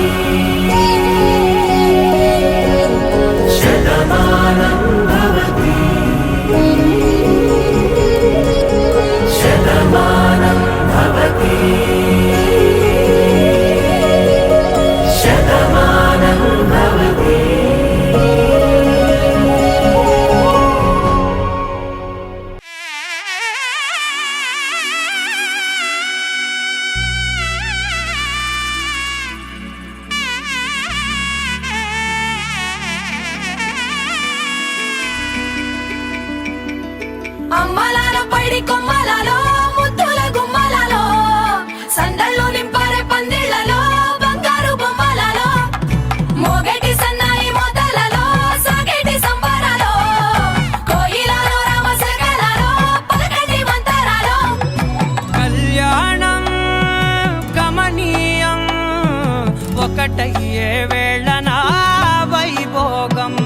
శతమానం భవతి శతమానం భవతి శతమానం భవతి. పైడి కొమ్మలలో ముద్దుల గుమ్మలలో సందళ్ళు నింపరే పందిళ్లలో బంగారు బొమ్మలలో మోగేటి సన్నాయి మోతలలో సాగేటి సంబరాలో కోయిలలో రామశకలలో పలకటి మంతరాలో కళ్యాణం గమనీయం ఒకటయ్యే వేళ నా వైభోగం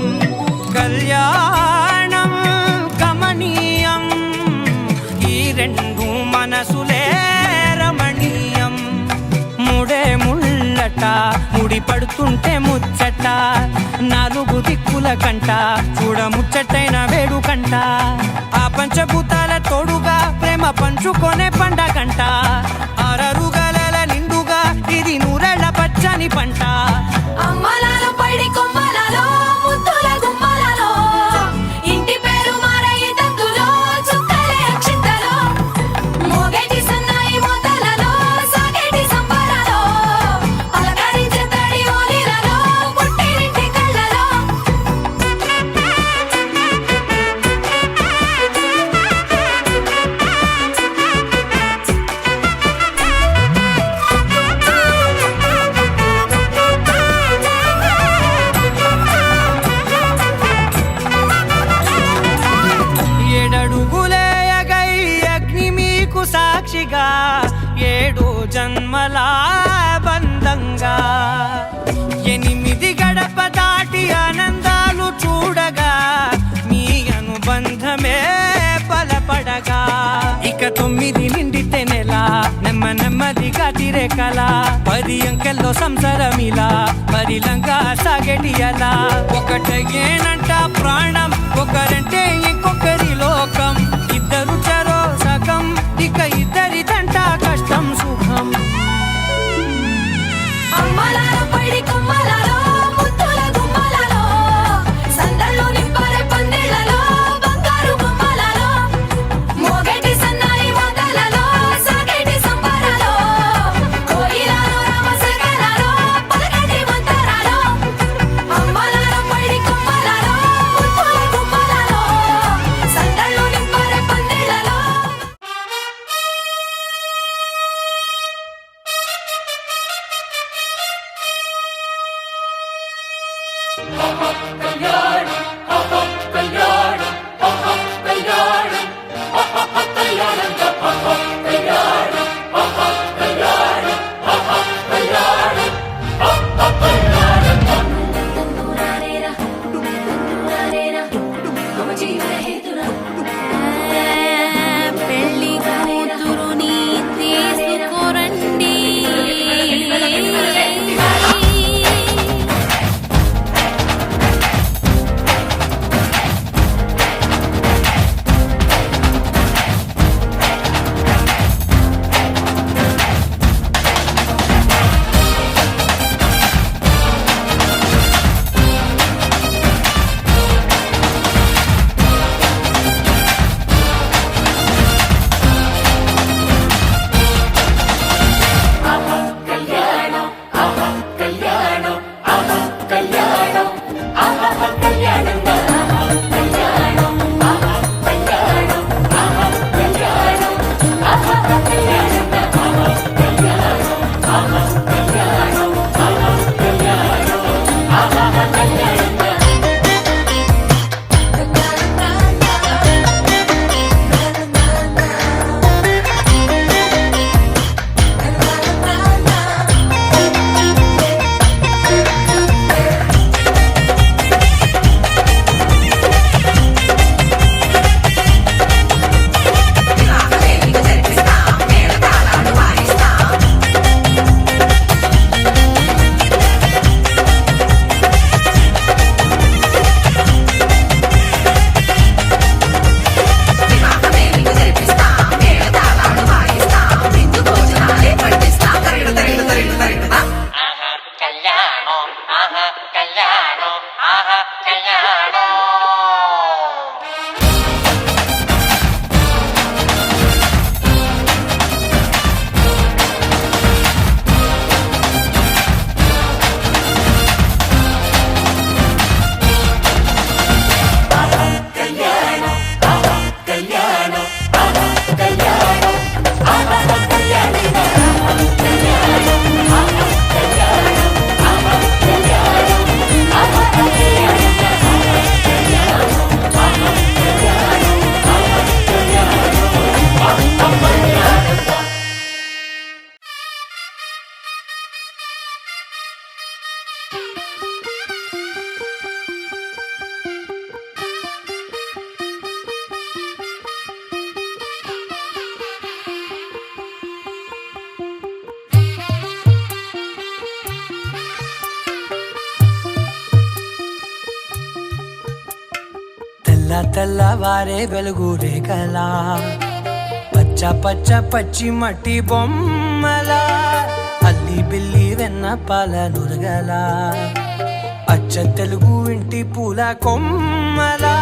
కళ్యాణం గమనీయం ఈ రెండు మనసులే రమణీయం ముడే ముళ్ళట ముడి పడుతుంటే ముచ్చట నాలుగు దిక్కుల కంట చూడ ముచ్చటైన వేడుకంట ఆ పంచభూతాల తోడుగా ప్రేమ పంచుకొనే పండగంట అరరుగలల నిండుగా ఇది నూరెళ్ళ పచ్చని పంట అమ్మలాలో పైడి కొమ్మలలో ముద్దుల గుమ్మలలో ఇంటి పేరు మారయి తందులో చుక్కలే అక్షింతలో మోగేటి సన్నాయి మోతలలో సాగేటి సంబరాలో పలకరించే తడి ఓలిలలో పుట్టినింటి కళ్ళలో ఏడడుగులే ఎగై అగ్ని మీకు సాక్షిగా ఏడు జన్మల బంధంగా 8 గడప దాటి ఆనందాలు చూడగా మీ అనుబంధమే బలపడగా ఇక 9 నిండితే నెల నెమ్మదిగా తిరేకల 10 అంకెల్లో సంసారమిలా పరిలంగా సాగేటి అలా ఒకటేనంట ప్రాణం ఒకరంటే ఇంకొకరి లోకం ఇద్దరు చరో సగం ఇక ఇద్దరిదంట కష్టం సుఖం అమ్మలాలో పైడి కొమ్మలలో ముద్దుల గుమ్మలలో సందళ్ళు నింపరే పందిళ్లలో బంగారు బొమ్మలలో మోగేటి సన్నాయి మోతలలో సాగేటి సంబరాలో కోయిలలో రామశకలలో పలకటి మంతరాలో అమ్మలాలో పైడి కొమ్మలలో ముద్దుల గుమ్మలలో తెల్లవారే వెలుగు రేఖలా పచ్చ పచ్చ పచ్చి మట్టి బొమ్మలా అల్లి బిల్లి వెన్న పాల నురగలా అచ్చ తెలుగు ఇంటి పూల కొమ్మలా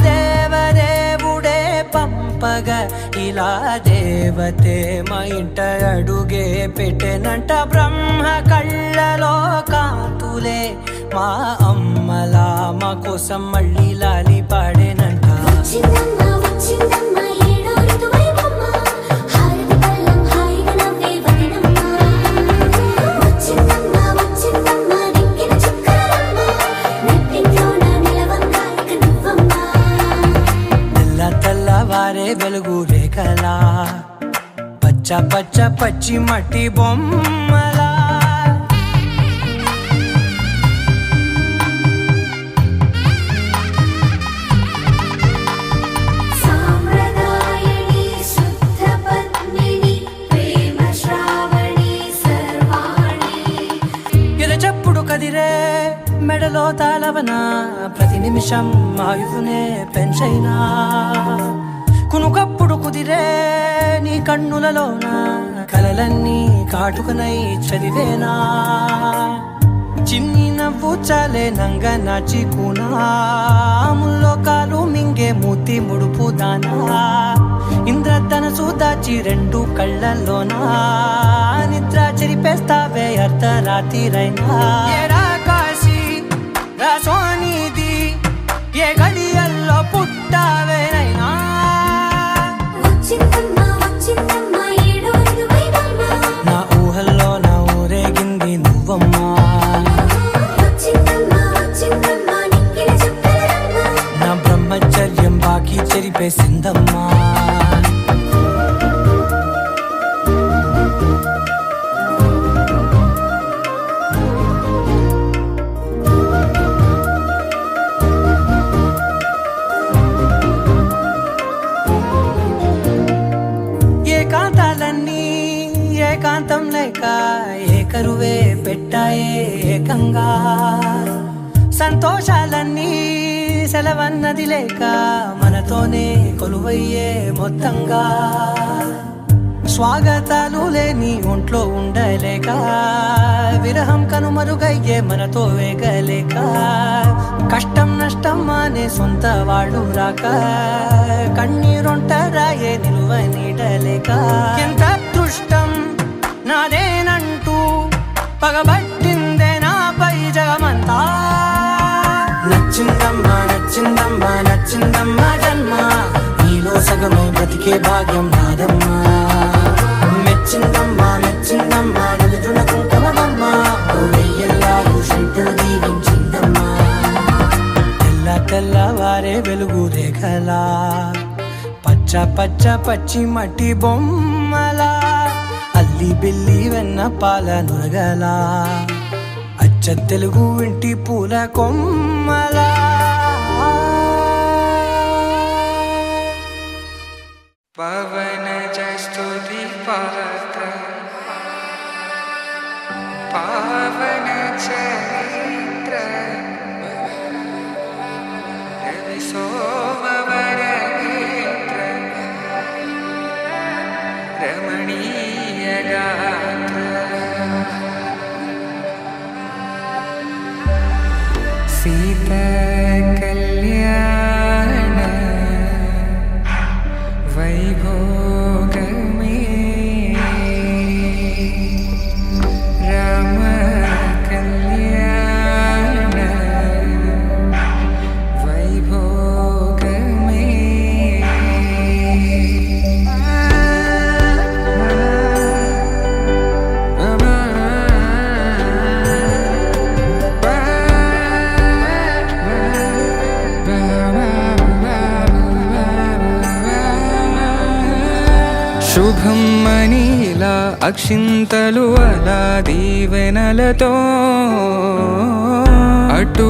దేవదేవుడే పంపగా ఇలా దేవతే మా ఇంట అడుగే పెట్టెనంట బ్రహ్మ కళ్ళలో కాంతులే మా అమ్మలా మా కోసం మళ్ళీ లాలి పాడేనంట వచ్చిందమ్మా వచ్చిందమ్మా ఏడో ఋతువైవమ్మ హారతి పళ్ళం హాయిగా నవ్వే వదినమ్మ వచ్చిందమ్మా వచ్చిందమ్మా దిక్కిన చుక్కలమ్మ నెట్టింట్లోన నిలవంగా ఇక నువ్వమ్మా తెల్లవారే వెలుగు రేఖలా పచ్చ పచ్చ పచ్చి మట్టి బొమ్మలా సాంప్రదాయని శుద్ధ పద్మిని ప్రేమ శ్రావణి సర్వాణి ఎరచప్పుడు కదిరే మెడలో తాళవన ప్రతి నిమిషం ఆయువునే పెంచైనా కునుకప్పుడు కుదిరే నీ కన్నులలోన కలలన్నీ కాటుకనై చదివేనా చిన్ని నవ్వు చాలే నంగ నాచి కూనాముల్లో కాలు మింగే మూతి ముడుపు దానా ఇంద్రధనసు దాచి రెండు కళ్ళల్లోనా నిద్ర చెరిపేస్తావే అర్ధరాత్రిరైనా ఏరా కాశీ రా సోనిది ఏ గడియల్లో పుట్టావేనైనా వచ్చిందమ్మా వచ్చిందమ్మా ఏడో ఋతువైవమ్మ నా ఊహల్లో నా ఊరేగింది నువ్వమ్మా వచ్చిందమ్మా వచ్చిందమ్మా నిక్కిన చుక్కలమ్మ నా బ్రహ్మచర్యం బాకీ చెరిపేసిందమ్మా ఏకాంతాలన్నీ ఏకాంతం లేక ఏకరువే పెట్టాయే ఏకంగా సంతోషాలన్నీ సెలవన్నది లేక మనతోనే కొలువయ్యే మొత్తంగా స్వాగతాలు లేని ఒంట్లో ఉండలేక విరహం కనుమరుగయ్యే మనతో వేగలేక కష్టం నష్టం అనే సొంత వాళ్ళు రాక కన్నీరొంటరాయే నిలువ నీడలేక ఎంత అదృష్టం నాదేనంటూ పగబట్టిందే నాపై జగమంతా నచ్చిందమ్మా నచ్చిందమ్మా నచ్చిందమ్మా జన్మ నీలో సగమై బ్రతికే భాగ్యం నాదమ్మా మెచ్చిందమ్మా మెచ్చిందమ్మా నలుజున కుంకుమమ్మా వెయ్యల్లాగు శంకులు దీవించిందమ్మా తెల్లవారే వెలుగు రేఖలా పచ్చ పచ్చ పచ్చి మట్టి బొమ్మలా అల్లి బిల్లి వెన్న పాల నురగలా అచ్చ తెలుగు ఇంటి పూల కొమ్మలా పవన స్తుతి పాత్ర పావన చరిత్ర రవి సోమవర నేత్ర రమణీయ గాత్ర సీతా కళ్యాణ వైభోగమే రామ కళ్యాణ వైభోగమే శుభం మనీలా అక్షింతలు అలా దీవెనలతో అటు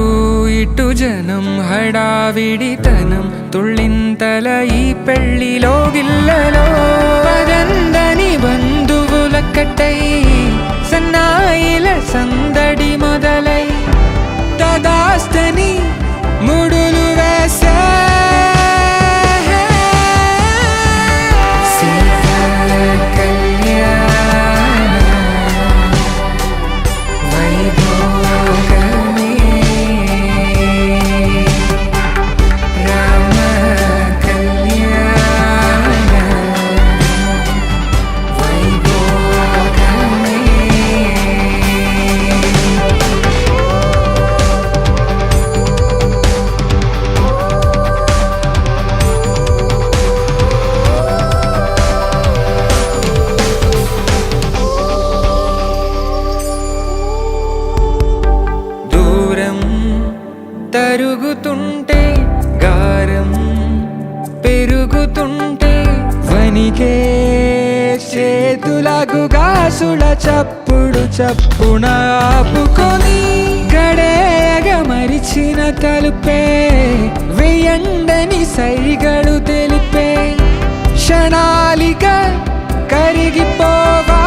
ఇటు జనం హడావిడితనం తుళ్ళింతల ఈ పెళ్లిలో గిల్లలో పదందని బంధువుల కట్టై సన్నాయిల సందడి మొదలై తదాస్తని ముడులు వేసే కరుగుతుంటే గారం పెరుగుతుంటే వనికే చేతులకు గాసుల చప్పుడు చప్పున ఆపుకొని గడేగ మరిచిన తలుపే వెయ్యండని సైగడు తెలిపే క్షణాలిక కరిగిపోవా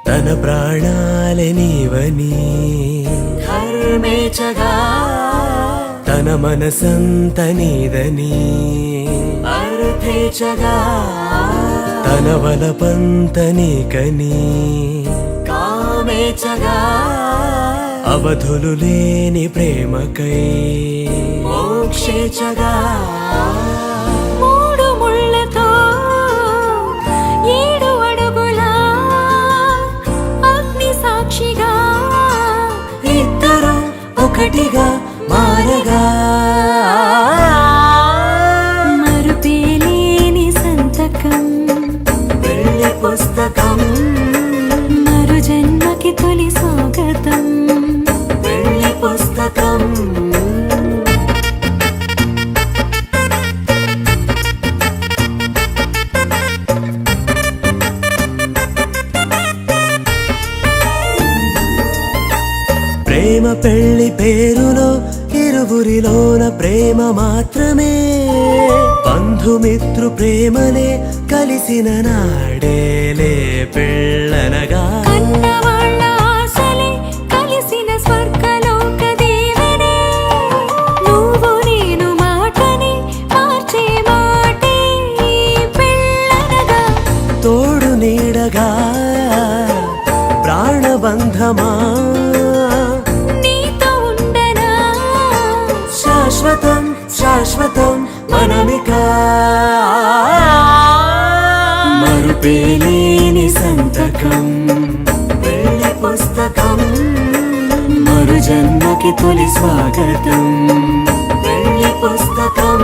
తన ప్రాణాలే నీవని ధర్మేచగా తన మనసంత నీదని అర్థేచగా తన వలపంత నీకని కామేచగా అవధులు లేని ప్రేమకై మోక్షేచగా మూడు ముళ్ళతో 7 అడుగుల అగ్ని సాక్షిగా ఇద్దరు ఒకటిగా మారగా మరుపేలేని సంతకం వెళ్ళి పుస్తకం మరు జన్మకి తొలి స్వాగతం వెళ్ళి పుస్తకం ప్రేమ పెళ్లి పేరులో ఇరువురిలోన ప్రేమ మాత్రమే బంధుమిత్రు ప్రేమలే కలిసిన నాడేలే పెళ్ళనగా కన్నవాళ్ళ ఆశలే కలిసిన స్వర్గలోక దేవనే నువ్వు నేను మాటని మార్చే మాటే పెళ్ళనగా తోడు నీడగా ప్రాణబంధమా నీతో ఉండనా శాశ్వతం శాశ్వతం మనమిక మరుపేలేని సంతకం వెళ్ళి పుస్తకం మరు జన్మకి తొలి స్వాగతం వెళ్ళి పుస్తకం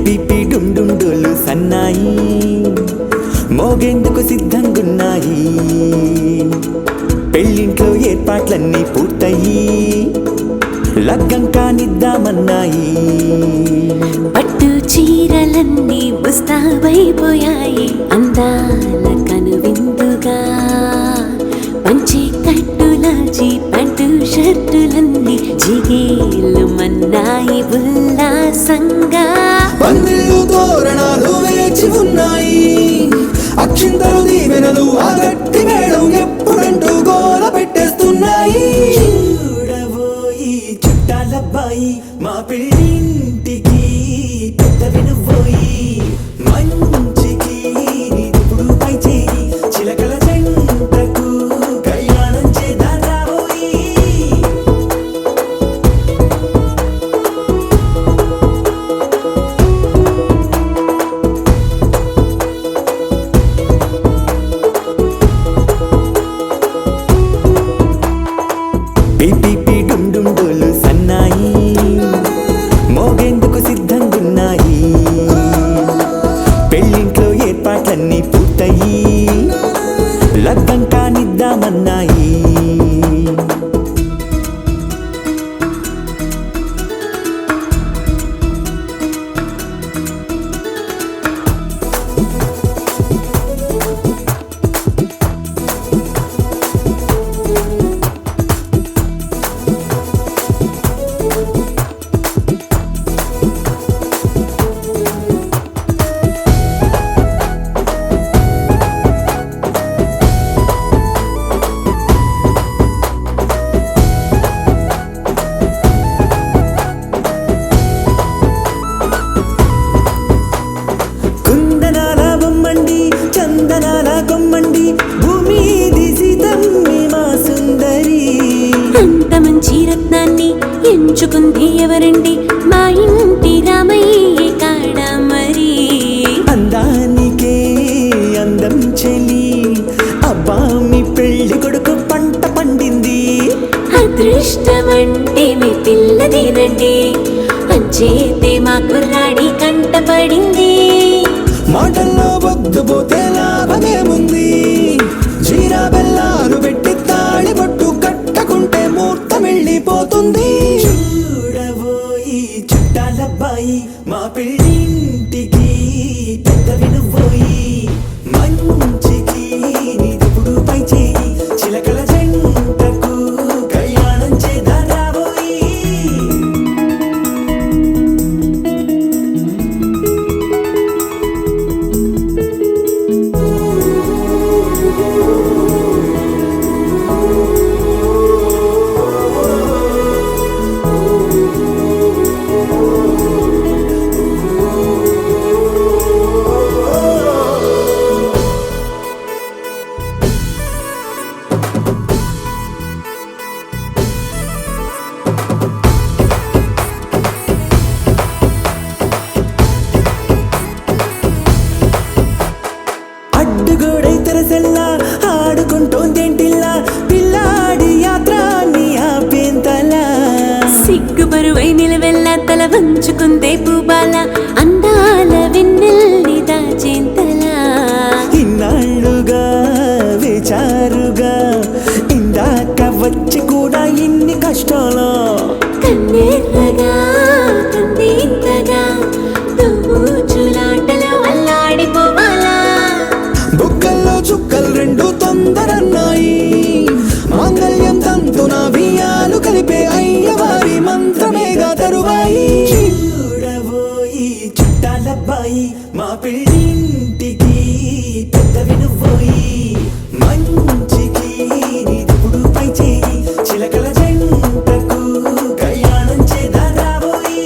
పిపి డుండుండులు సన్నాయి మోగేందుకు సిద్ధంగున్నాయి పెళ్ళింట్లో ఏర్పాట్లన్నీ పూర్తయి లగ్గం కానిద్దామన్నాయి పట్టు చీరలన్నీ ముస్తాబైపోయాయి అందాల కనువిందుగా పంచి కట్టులాచి ప్యాంటు షర్టులన్నీ జిగేలు మన్నాయి ఉల్లాసంగా పందిళ్ళు తోరణాలు వేచి ఉన్నాయి అక్షింతలు దీవెనలు ఆ గట్టి మేడం ఎప్పుడంటూ గోల పెట్టేస్తున్నాయి చూడబోయి చుట్టాలబ్బాయి మా పెళ్ళింటికి పెద్ద వినుబోయి మంచికి ఇప్పుడు పై చేయి చిలకల జంటకు కళ్యాణం చేద్దాం ఉంచుకుంది ఎవరండి మా ఇంటి రామయ్య కాడ మరి అందానికే అందం చెలి అబ్బా మీ పెళ్లి కొడుకు పంట పండింది అదృష్టమంటే మీ పిల్లదేనండి అంచేతే మా కుర్రాడి కంట పడింది మాటల్లో వద్దుపోతే లాభమేముంది జీరా బెల్లాలు పెట్టి తాళి పట్టు కట్టకుంటే ముహూర్తం వెళ్ళిపోతుంది చూడబోయి చుట్టాలబ్బాయి మా పెళ్ళింటికి పెద్దవి నువ్వోయి మంచికి నీదిప్పుడు పై చేయి చిలకల జంటకు కళ్యాణం చేద్దాం రాబోయి అడ్డుగోడై తెరసెల్లా ఆడుకుంటోందేంటిల్లా పిల్లాడి యాత్ర నీ ఆపేంతలా సిగ్గుబరువై నిలవెల్లా తల వంచుకుందే పూబాల అందాల వెన్నెల్ని దాచేంతలా ఇన్నాళ్ళుగా వేచారుగా ఇందాక వచ్చి కూడా ఇన్ని కష్టాలు కన్నెర్రగా కందింతగా తుమ్ముచులాటలో అల్లాడిపోవాలా బుగ్గల్లో చుక్కలు రెండు తొందరన్నాయి మాంగళ్యం తంతున బియ్యాలు కలిపే అయ్యవారి మంత్రమేగా తరువాయి చూడబోయి చుట్టాలబ్బాయి మా పెళ్ళింటికి పెద్దవి నువ్వోయి మంచికి నీదిప్పుడు పై చేయి చిలకల జంటకు కళ్యాణం చేద్దాం రాబోయి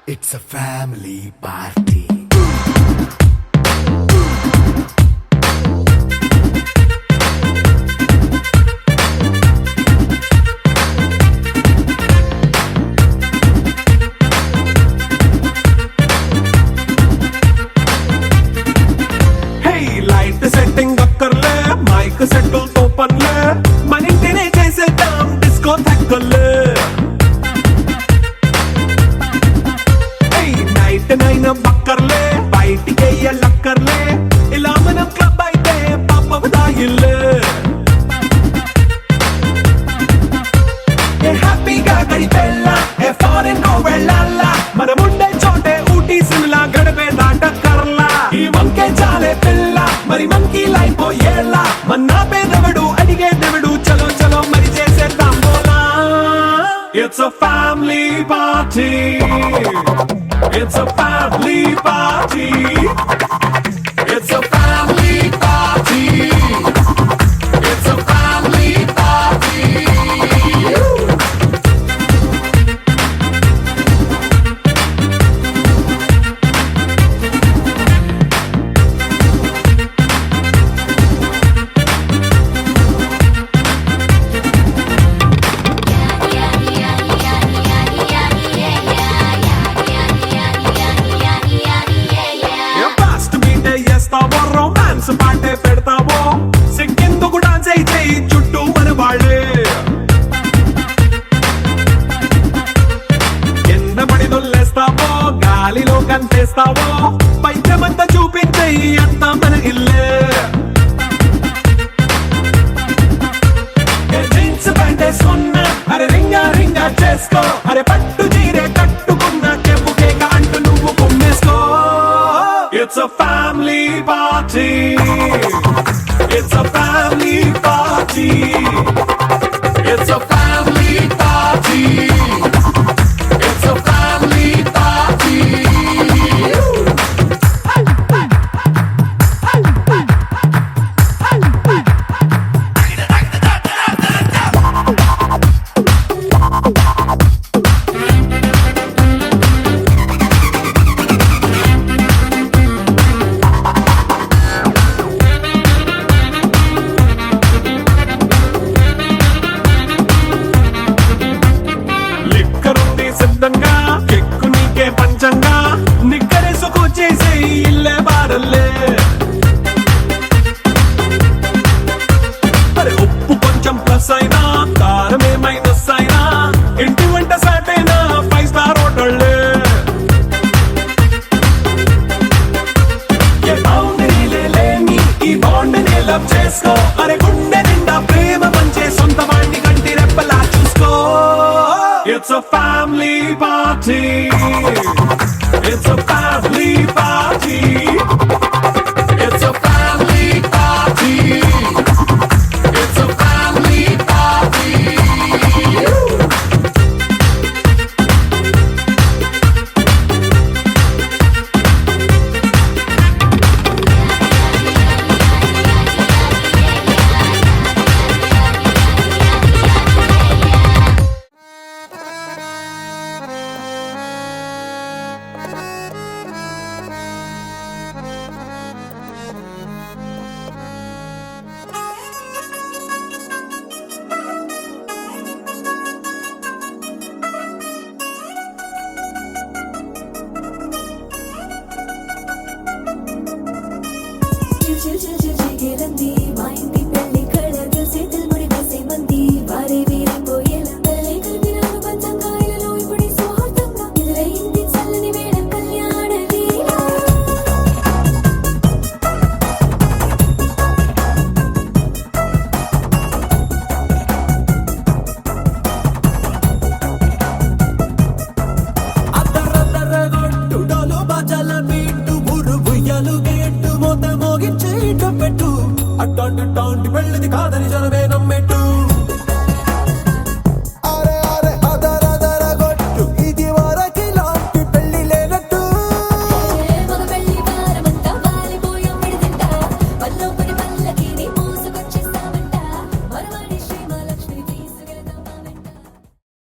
It's a family party. Hey, light setting అక్కర్లే మైక్ సెట్టుల్ తో పనిలే మన ఇంటినే చేసేద్దాం డిస్కో థక్కర్లే నైట్ నైన్ బక్కర్లే బయటికి లక్కర్లే ఇలా మనం క్లబ్ అయితే పాప దాయిల్లే హ్యాపీగా గడిపెళ్ళ ఏ ఫారెన్ కో వెళ్ళాల మనం ఉండే చోటే ఊటీ సిమ్లా గడిపే దాటక్కర్లా ఈ వంకే చాలే పిల్ల మరి మంకీ లైఫ్ ఏళ్ళ మన్నా పేదవడు అడిగే దేవుడు చలో చలో మరి చేసేద్దాం బోలా it's a family party It's a family party. It's a family party. It's a family party. Romance పాటే పెడతావో సిగ్గెందుకు డాన్స్ అయితే చుట్టూ మన వాళ్ళే ఎండ పడి దొల్లేస్తావో గాలిలో కంటేస్తావో పైద్యమంతా చూపించే అంతా మన ఇల్లే జీన్స్ ప్యాంటేసుకున్నా అరే రింగా రింగా చేసుకో అరే పట్టు చీరే కట్టుకున్న చెప్పు కేక అంటూ నువ్వు కుమ్మేసుకో It's a family party. It's a family party. It's a family party. It's a family party. party. It's a family party. It's a family party. It's a family party. Chill chill chill chill చిగేలంది మా ఇంటి పెళ్లి కళగా చేతులు ముడి వేసే మంది వారే వీరిపోయేలా తల్లి కలిపిన పంచంగాయలలో ఇప్పుడు సౌహార్దంగా ఎదురైంది చల్లని వేళ కళ్యాణ లీల అద్దరద్దరగొట్టు డోలు బాజాల బీటు ఊరు ఉయ్యాలు గేట్టు మోత మోగించేట పెట్టు అట్టాంటి వెళ్ళిది కాద